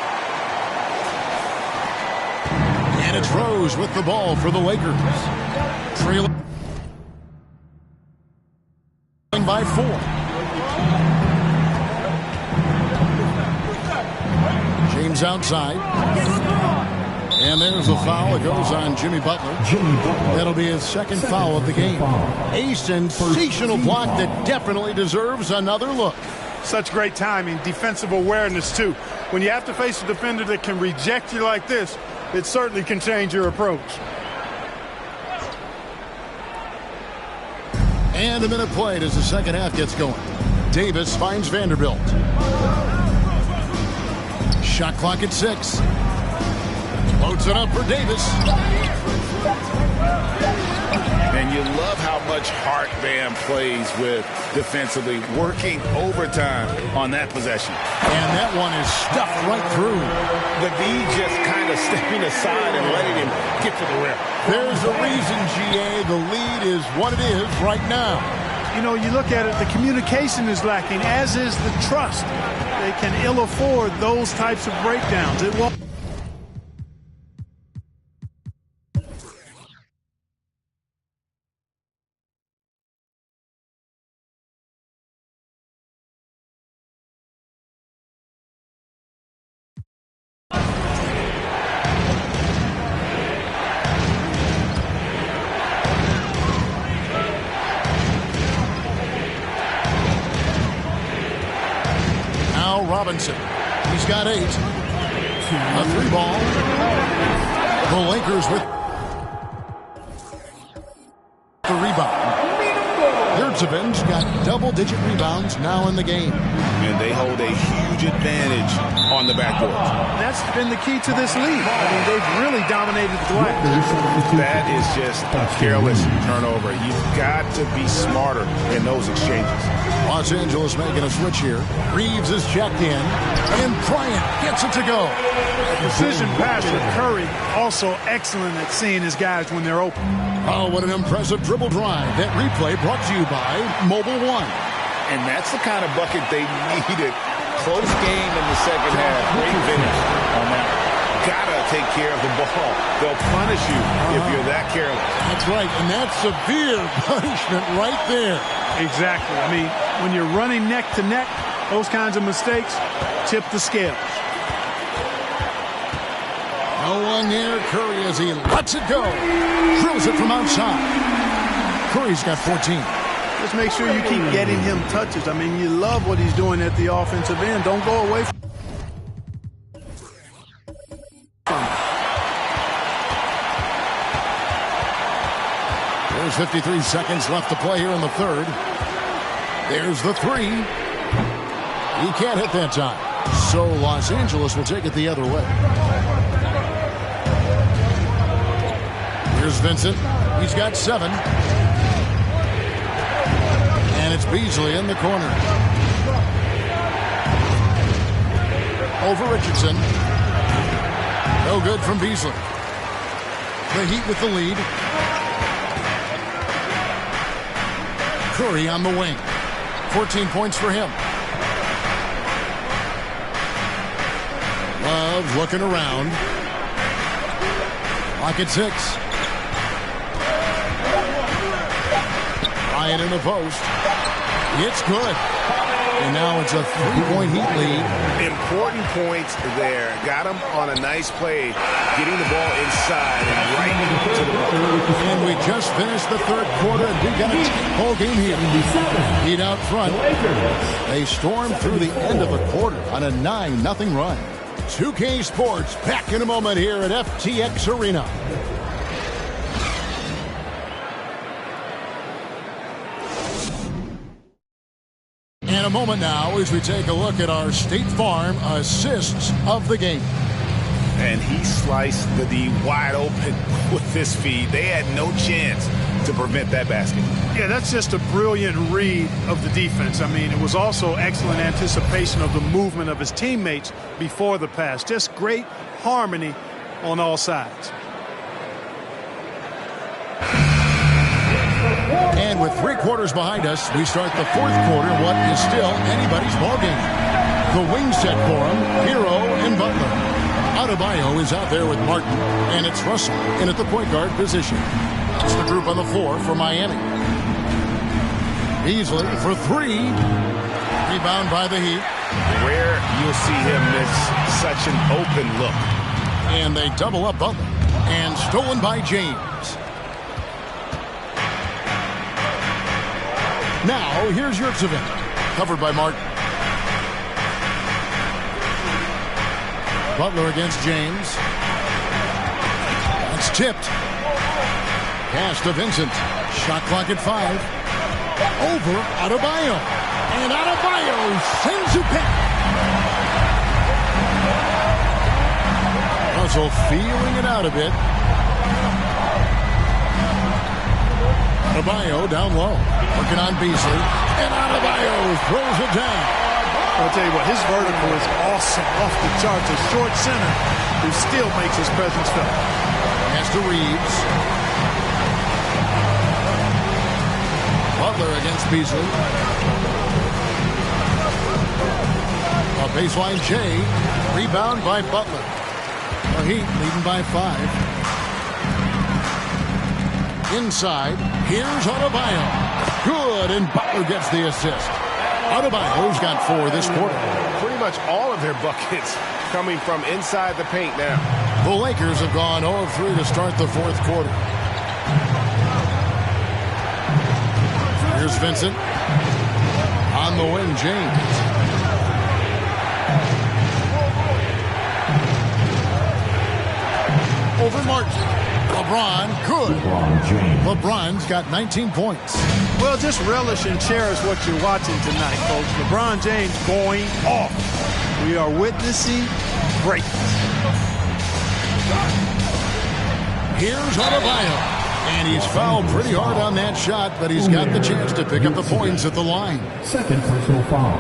S1: And it's Rose with the ball for the Lakers. Trailing by 4. James outside. And there's the foul. It goes on Jimmy Butler. That'll be his second foul of the game. A sensational block that definitely deserves another look.
S3: Such great timing, defensive awareness, too. When you have to face a defender that can reject you like this, it certainly can change your approach.
S1: And a minute played as the second half gets going. Davis finds Vanderbilt. Shot clock at 6. Loads it up for Davis.
S5: And you love how much heart Bam plays with defensively, working overtime on that possession.
S1: And that one is stuffed right through.
S5: The D just kind of stepping aside and letting him get to the rim.
S1: There's a reason, GA, the lead is what it is right now.
S3: You know, you look at it, the communication is lacking, as is the trust. They can ill afford those types of breakdowns. It won't.
S1: Robinson. He's got 8. A 3 ball. The Lakers with the rebound. Yurtsevic's got double-digit rebounds now in the game.
S5: And they hold a huge advantage on the backcourt.
S3: That's been the key to this league. I mean, they've really dominated the glass.
S5: That is just a careless turnover. You've got to be smarter in those exchanges.
S1: Los Angeles making a switch here. Reeves is checked in, and Bryant gets it to go.
S3: Precision pass from Curry, also excellent at seeing his guys when they're open.
S1: Oh, what an impressive dribble drive. That replay brought to you by Mobile One.
S5: And that's the kind of bucket they needed. Close game in the second half. Great finish on that. Gotta take care of the ball. They'll punish you if you're that careless.
S1: That's right, and that's severe punishment right there.
S3: Exactly. I mean, when you're running neck to neck, those kinds of mistakes tip the scales.
S1: No one near Curry as he lets it go. Drills it from outside. Curry's got 14.
S3: Just make sure you keep getting him touches. I mean, you love what he's doing at the offensive end. Don't go away from
S1: There's 53 seconds left to play here in the third. There's the 3. He can't hit that time. So Los Angeles will take it the other way. Here's Vincent. He's got 7. And it's Beasley in the corner. Over Richardson. No good from Beasley. The Heat with the lead. Curry on the wing. 14 points for him. Love looking around. Clock at 6. Bryant in the post. It's good. And now it's a 3-point Heat lead.
S4: Important points there. Got him on a nice play, getting the ball inside and right to the ball.
S1: And we just finished the third quarter, and we got a whole game here. Heat out front. They stormed through the end of the quarter on a 9-0 run. 2K Sports back in a moment here at FTX Arena. In a moment now as we take a look at our State Farm assists of the game.
S4: And he sliced the D wide open with this feed. They had no chance to prevent that basket.
S3: Yeah, that's just a brilliant read of the defense. I mean, it was also excellent anticipation of the movement of his teammates before the pass. Just great harmony on all sides.
S1: And with 3 quarters behind us, we start the fourth quarter, what is still anybody's ballgame. The wing set for him, Hero and Butler. Adebayo is out there with Martin, and it's Russell in at the point guard position. It's the group on the floor for Miami. Beasley for 3. Rebound by the Heat.
S4: Rare you'll see him miss such an open look.
S1: And they double up Butler. And stolen by James. Now, here's Yurtseven, covered by Martin. Butler against James. It's tipped. Pass to Vincent. Shot clock at 5. Over Adebayo. And Adebayo sends it back. Russell feeling it out a bit. Adebayo down low. Working on Beasley. And Adebayo throws it down.
S3: I'll tell you what, his vertical is awesome, off the charts. A short center who still makes his presence felt.
S1: Pass to Reeves. Butler against Beasley. A baseline J. Rebound by Butler. The Heat leading by 5. Inside, here's Adebayo. Good, and Butler gets the assist. Adebayo's got 4 this quarter.
S4: Pretty much all of their buckets coming from inside the paint now.
S1: The Lakers have gone 0 of 3 to start the fourth quarter. Here's Vincent. On the wing, James. Over Martin. LeBron, good. LeBron's got 19 points.
S3: Well, just relish and cherish what you're watching tonight, folks. LeBron James going off. We are witnessing greatness.
S1: Here's Adebayo. And he's fouled pretty hard on that shot, but he's got the chance to pick up the points at the line.
S6: Second personal foul.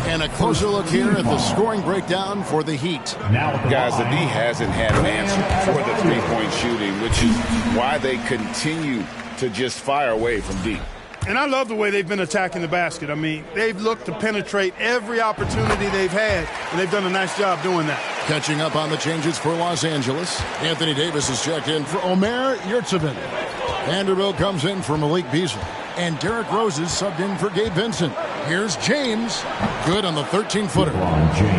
S1: And a closer look here at the scoring breakdown for the Heat.
S5: Guys, the D hasn't had an answer for the three-point shooting, which is why they continue to just fire away from deep.
S3: And I love the way they've been attacking the basket. I mean, they've looked to penetrate every opportunity they've had, and they've done a nice job doing that.
S1: Catching up on the changes for Los Angeles. Anthony Davis is checked in for Omer Yurtseven. Vanderbilt comes in for Malik Beasley. And Derrick Rose is subbed in for Gabe Vincent. Here's James. Good on the 13-footer.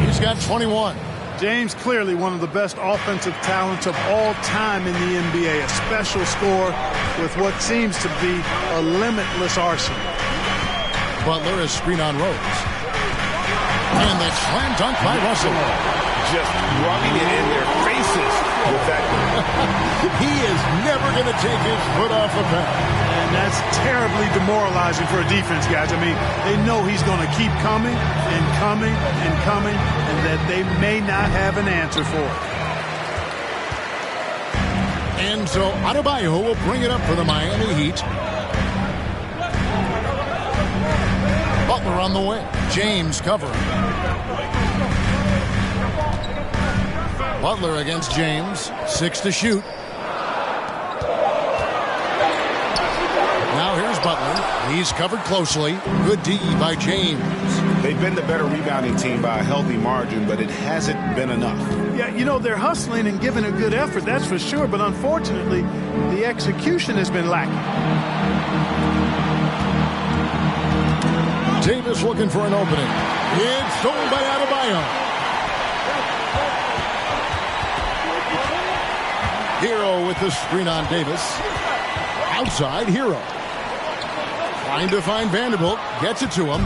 S1: He's got 21.
S3: James clearly one of the best offensive talents of all time in the NBA. A special scorer with what seems to be a limitless arsenal.
S1: Butler is screen on Rose. And the slam dunk by Russell.
S4: Just rubbing it in their faces with that.
S1: He is never going to take his foot off the pedal.
S3: And that's terribly demoralizing for a defense, guys. I mean, they know he's going to keep coming and coming and coming, and that they may not have an answer for it.
S1: And so Adebayo will bring it up for the Miami Heat. Butler on the wing. James covering. Butler against James. 6 to shoot. Now here's Butler. He's covered closely. Good D by James.
S4: They've been the better rebounding team by a healthy margin, but it hasn't been enough.
S3: Yeah, you know, they're hustling and giving a good effort, that's for sure. But unfortunately, the execution has been lacking.
S1: Davis looking for an opening. It's stolen by Adebayo. Hero with the screen on Davis. Outside, Hero. Trying to find Vanderbilt. Gets it to him.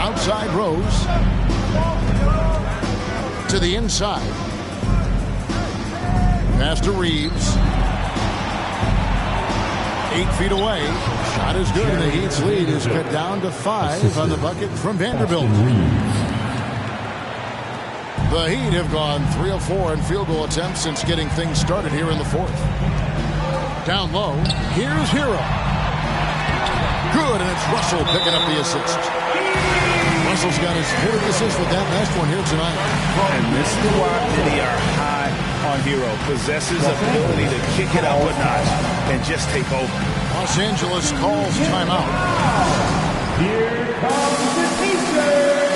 S1: Outside Rose. To the inside. Pass to Reeves. 8 feet away. Shot is good, and the Heat's lead is cut down to 5 on the bucket from Vanderbilt. The Heat have gone 3 of 4 in field goal attempts since getting things started here in the fourth. Down low, here's Hero. Good, and it's Russell picking up the assist. Russell's got his fourth assist with that last one here tonight.
S4: And this is why many are high on Hero. Possesses ability to kick it up a notch and just take over.
S1: Los Angeles calls timeout.
S6: Here comes the teacher.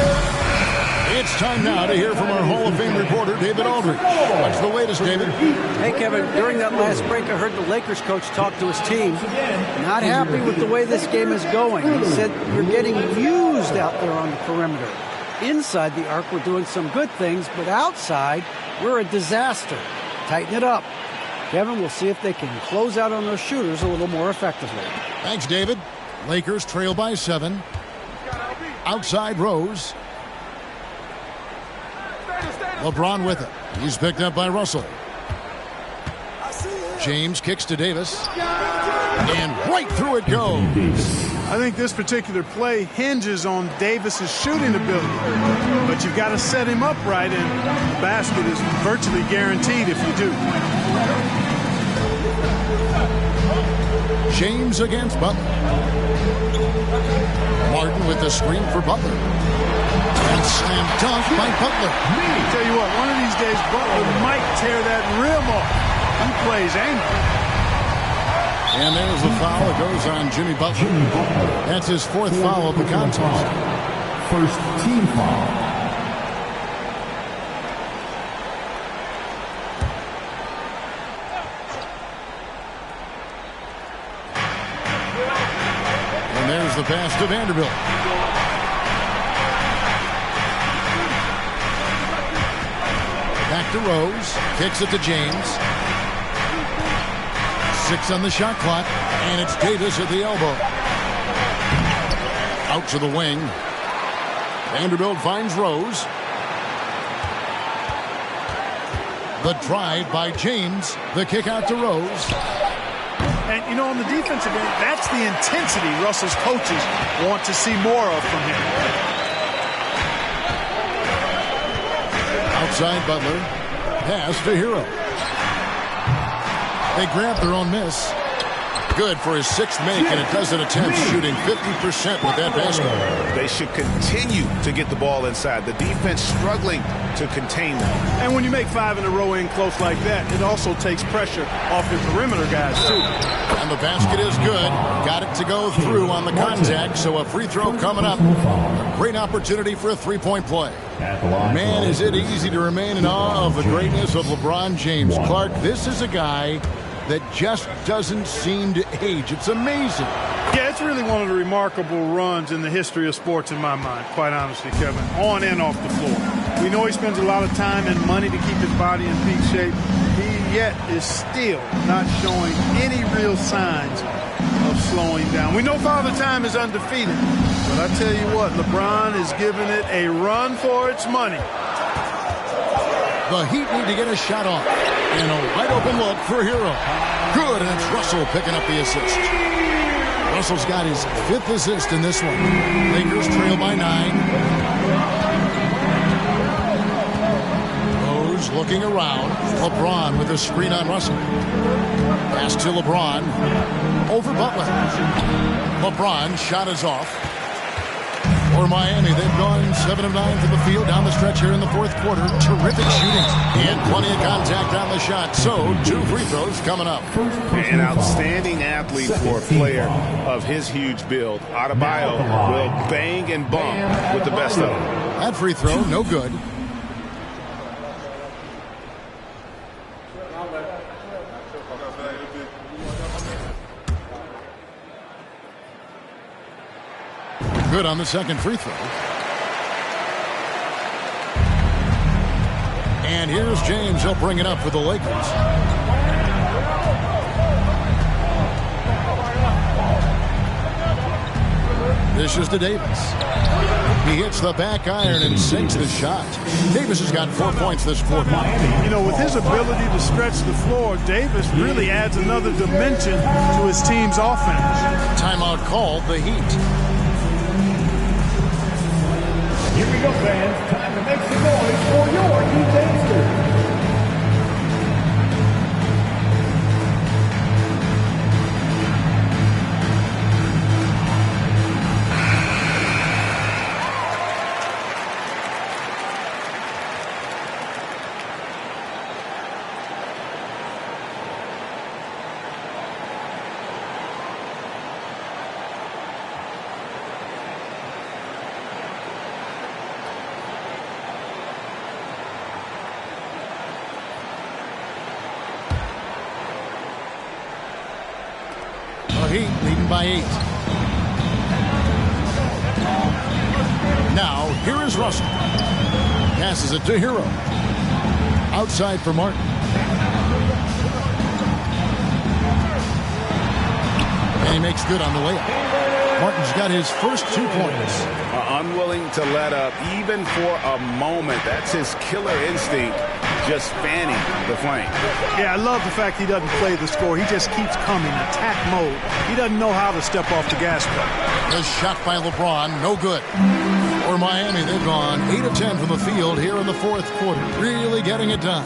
S1: It's time now to hear from our Hall of Fame reporter, David Aldridge. What's the latest, David?
S2: Hey, Kevin, during that last break, I heard the Lakers coach talk to his team. Not happy with the way this game is going. He said, "You're getting used out there on the perimeter. Inside the arc, we're doing some good things, but outside, we're a disaster. Tighten it up." Kevin, we'll see if they can close out on those shooters a little more effectively.
S1: Thanks, David. Lakers trail by 7. Outside Rose. LeBron with it. He's picked up by Russell. James kicks to Davis. And right through it goes.
S3: I think this particular play hinges on Davis's shooting ability. But you've got to set him up right, and the basket is virtually guaranteed if you do.
S1: James against Butler. Martin with the screen for Butler. And slam dunk by Butler.
S3: I'll tell you what, one of these days Butler might tear that rim off. He plays angry.
S1: And there's the foul. It goes on Jimmy Butler. That's his 4th foul of the contest.
S6: First team foul.
S1: And there's the pass to Vanderbilt. Back to Rose. Kicks it to James. 6 on the shot clock. And it's Davis at the elbow. Out to the wing. Vanderbilt finds Rose. The drive by James. The kick out to Rose.
S3: And, you know, on the defensive end, that's the intensity Russell's coaches want to see more of from him.
S1: Outside Butler. Pass to Hero. They grab their own miss. Good for his 6th make, and a dozen attempts, shooting 50% with that basket.
S4: They should continue to get the ball inside. The defense struggling to contain them.
S3: And when you make 5 in a row in close like that, it also takes pressure off the perimeter guys, too.
S1: And the basket is good. Got it to go through on the contact, so a free throw coming up. A great opportunity for a 3-point play. Man, is it easy to remain in awe of the greatness of LeBron James. Clark, this is a guy that just doesn't seem to age. It's amazing.
S3: Yeah, it's really one of the remarkable runs in the history of sports in my mind, quite honestly, Kevin, on and off the floor. We know he spends a lot of time and money to keep his body in peak shape. He yet is still not showing any real signs of slowing down. We know Father Time is undefeated, but I tell you what, LeBron is giving it a run for its money.
S1: The Heat need to get a shot off. And a wide open look for Hero. Good, and it's Russell picking up the assist. Russell's got his 5th assist in this one. Lakers trail by 9. Rose looking around. LeBron with a screen on Russell. Pass to LeBron. Over Butler. LeBron shot is off. For Miami, they've gone 7 of 9 from the field down the stretch here in the 4th quarter. Terrific shooting and plenty of contact on the shot. So 2 free throws coming up.
S4: An outstanding athlete for a player of his huge build. Adebayo will bang and bump with the best of them.
S1: That free throw, no good. Good on the second free throw. And here's James. He'll bring it up for the Lakers. This is to Davis. He hits the back iron and sinks the shot. Davis has got 4 points this quarter.
S3: You know, with his ability to stretch the floor, Davis really adds another dimension to his team's offense.
S1: Timeout called, the Heat.
S6: Here we go, fans. Time to make some noise for your Heat Gangsters.
S1: Heat leading by 8. Now, here is Russell. Passes it to Hero. Outside for Martin. And he makes good on the layup. Martin's got his first 2 points.
S4: Unwilling to let up, even for a moment. That's his killer instinct, just fanning the flame.
S3: Yeah, I love the fact he doesn't play the score. He just keeps coming, attack mode. He doesn't know how to step off the gas pedal.
S1: The shot by LeBron, no good. For Miami, they've gone 8 of 10 from the field here in the fourth quarter. Really getting it done.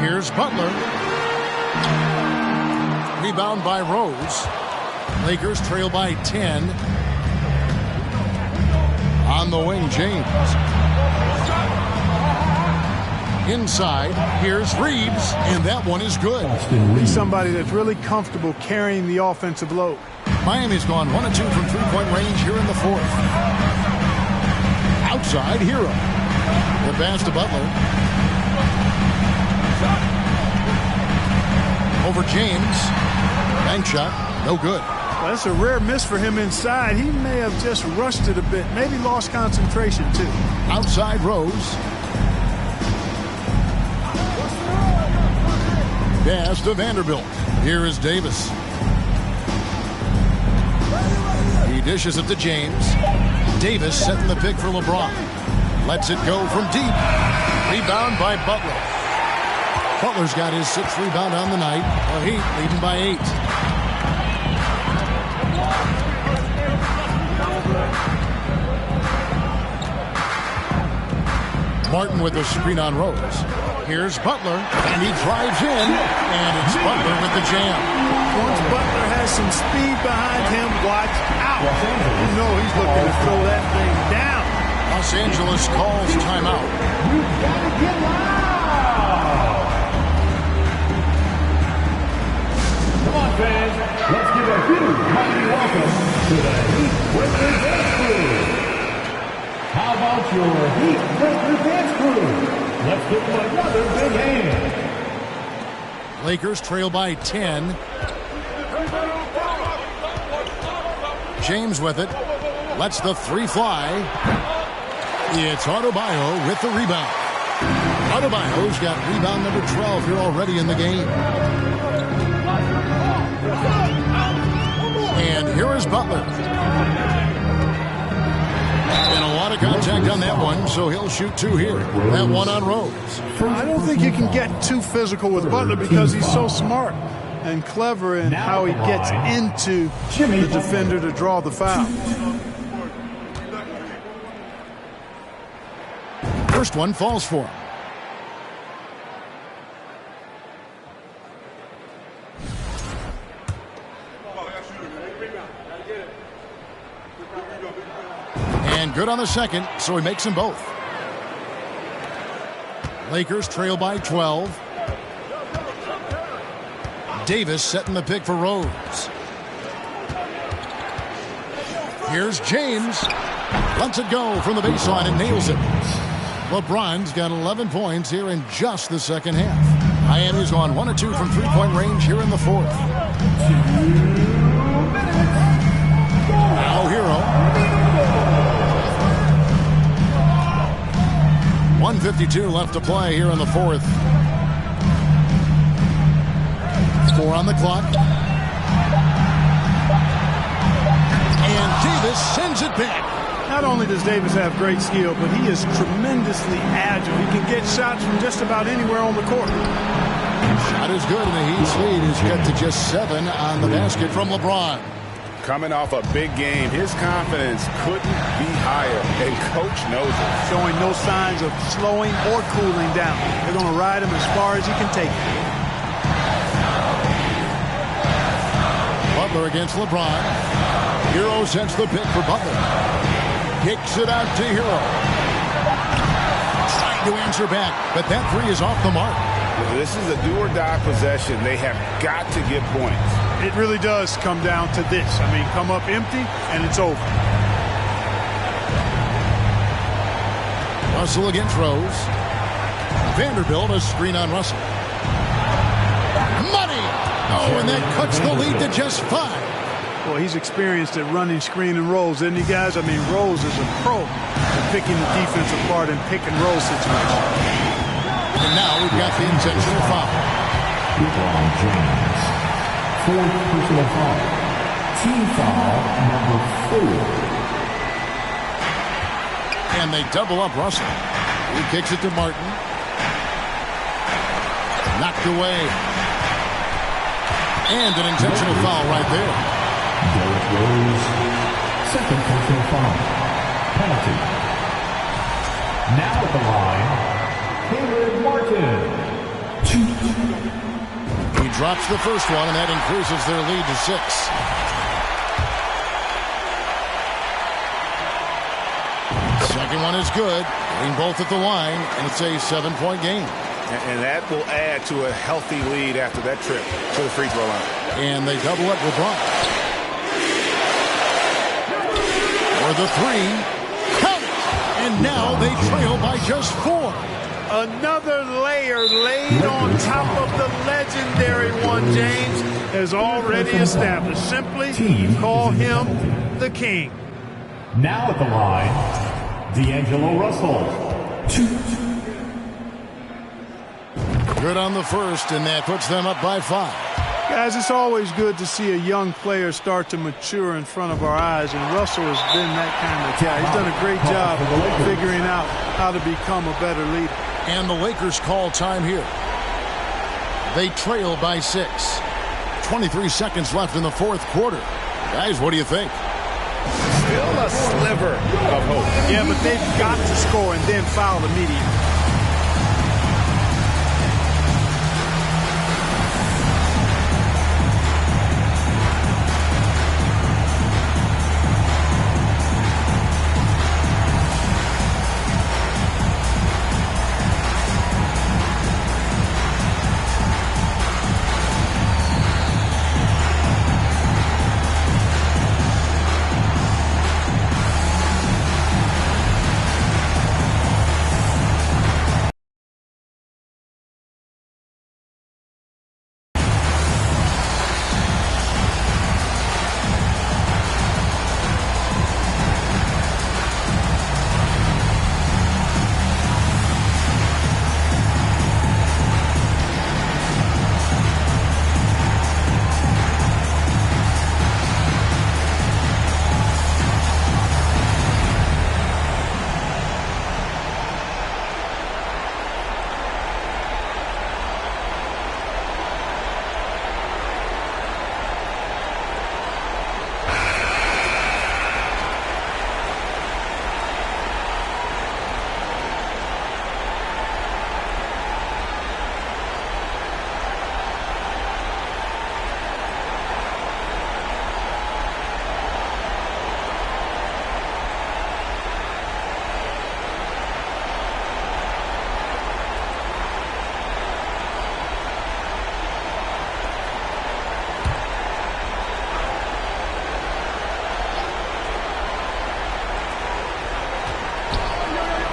S1: Here's Butler. Rebound by Rose. Lakers trail by 10. On the wing, James. Inside, here's Reeves, and that one is good.
S3: He's somebody that's really comfortable carrying the offensive load.
S1: Miami's gone 1 of 2 from three-point range here in the fourth. Outside, Hero. The pass to Butler. Over James. Bank shot, no good.
S3: Well, that's a rare miss for him inside. He may have just rushed it a bit, maybe lost concentration too.
S1: Outside Rose. Pass to Vanderbilt. Here is Davis. He dishes it to James. Davis setting the pick for LeBron. Lets it go from deep. Rebound by Butler. Butler's got his 6th rebound on the night. The Heat leading by 8. Martin with the screen on Rose. Here's Butler, and he drives in, and it's Butler with the jam.
S3: Once Butler has some speed behind him, watch out. You know he's looking to throw that thing down.
S1: Los Angeles calls timeout.
S6: You gotta get loud! Come on, fans. Let's give a huge mighty welcome to the Heat Breakers Dance Crew. How about your Heat Breakers Dance Crew? Let's give them another big hand.
S1: Lakers trail by 10. James with it. Lets the 3 fly. It's Adebayo with the rebound. Adebayo's got rebound number 12 here already in the game. And here is Butler. And a lot of contact on that one, so he'll shoot 2 here. That one on Rose.
S3: I don't think you can get too physical with Butler because he's so smart and clever in how he gets into the defender to draw the foul.
S1: First one falls for him. And good on the second, so he makes them both. Lakers trail by 12. Davis setting the pick for Rose. Here's James. Lets it go from the baseline and nails it. LeBron's got 11 points here in just the second half. Miami's gone 1 of 2 from three-point range here in the fourth. 2:52 left to play here in the fourth. 4 on the clock. And Davis sends it back.
S3: Not only does Davis have great skill, but he is tremendously agile. He can get shots from just about anywhere on the court.
S1: Shot is good, and the Heat's lead is cut to just 7 on the basket from LeBron.
S5: Coming off a big game, his confidence couldn't be higher, and Coach knows it.
S3: Showing no signs of slowing or cooling down. They're going to ride him as far as he can take it.
S1: Butler against LeBron. Hero sends the pick for Butler. Kicks it out to Hero. Trying to answer back, but that three is off the mark.
S5: This is a do-or-die possession. They have got to get points.
S3: It really does come down to this. I mean, come up empty, and it's over.
S1: Russell against Rose. Vanderbilt, a screen on Russell. Money! Oh, and that cuts the lead to just 5.
S3: Well, he's experienced at running screen and rolls, isn't he, guys? I mean, Rose is a pro at picking the defense apart in pick-and-roll situations.
S1: And now we've got the intentional foul.
S6: LeBron James. 4th personal foul. Team foul number 4.
S1: And they double up Russell. He kicks it to Martin. Knocked away. And an intentional foul right there.
S6: Derrick Rose. 2nd personal foul. Penalty. Now at the line, Caleb Martin.
S1: 2. He drops the first one, and that increases their lead to 6. Second one is good. Getting both at the line, and it's a 7-point game.
S5: And that will add to a healthy lead after that trip to the free throw line.
S1: And they double up LeBron. For the 3. Count it! And now they trail by just 4.
S3: Another layer laid on top of the legendary one, James has already established. Simply call him the king.
S6: Now at the line, D'Angelo Russell. 2.
S1: Good on the first, and that puts them up by 5.
S3: Guys, it's always good to see a young player start to mature in front of our eyes, and Russell has been that kind of guy. He's done a great job figuring out how to become a better leader.
S1: And the Lakers call time here. They trail by 6. 23 seconds left in the fourth quarter. Guys, what do you think?
S5: Still a sliver of hope.
S3: Yeah, but they've got to score and then foul immediately.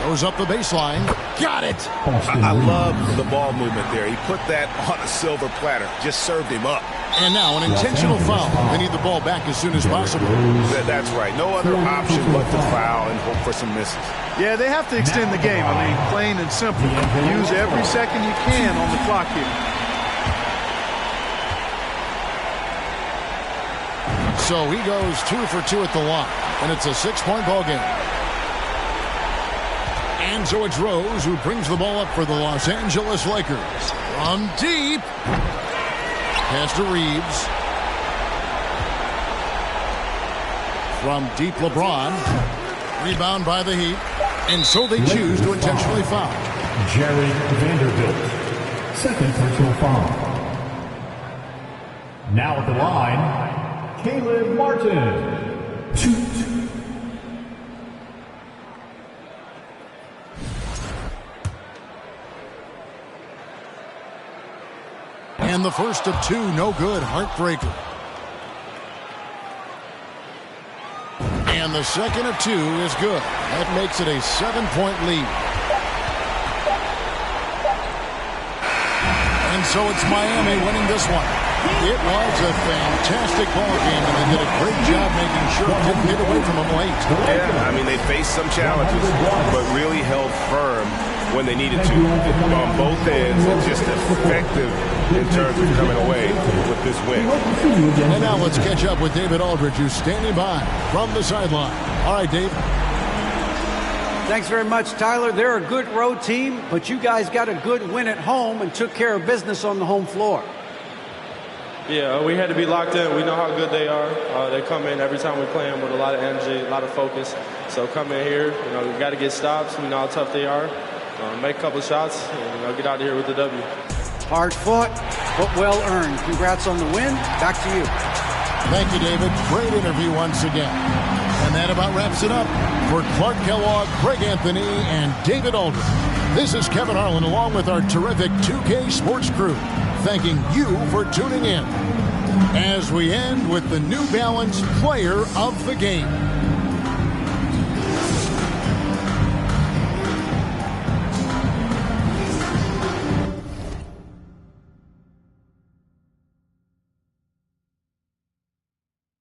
S1: Goes up the baseline. Got it.
S5: I love the ball movement there. He put that on a silver platter. Just served him up.
S1: And now an intentional foul. They need the ball back as soon as possible.
S4: That's right. No other option but to foul and hope for some misses.
S3: Yeah, they have to extend the game. I mean, plain and simple. Use every second you can on the clock here.
S1: So he goes 2 for 2 at the line, and it's a 6-point ball game. And so it's Rose who brings the ball up for the Los Angeles Lakers. From deep. Pass to Reeves. From deep, LeBron. Rebound by the Heat. And so they choose to intentionally foul.
S6: Jared Vanderbilt. Second personal foul. Now at the line, Caleb Martin. Shoot.
S1: And the first of 2, no good, heartbreaker. And the second of 2 is good. That makes it a 7-point lead. And so it's Miami winning this one. It was a fantastic ball game, and they did a great job making sure it didn't get away from them late.
S4: Yeah, I mean, they faced some challenges, but really held firm when they needed to on both ends, and just effective in terms of coming away with this win.
S1: And now let's catch up with David Aldridge, who's standing by from the sideline. All right, Dave.
S2: Thanks very much, Tyler. They're a good road team, but you guys got a good win at home and took care of business on the home floor.
S11: Yeah, we had to be locked in. We know how good they are. They come in every time we play them with a lot of energy, a lot of focus. So come in here, we got to get stops. We know how tough they are. Make a couple shots and get out of here with the W.
S2: Hard fought, but well earned. Congrats on the win. Back to you.
S1: Thank you, David. Great interview once again. And that about wraps it up for Clark Kellogg, Greg Anthony, and David Aldridge. This is Kevin Harlan along with our terrific 2K Sports crew, thanking you for tuning in as we end with the New Balance Player of the Game.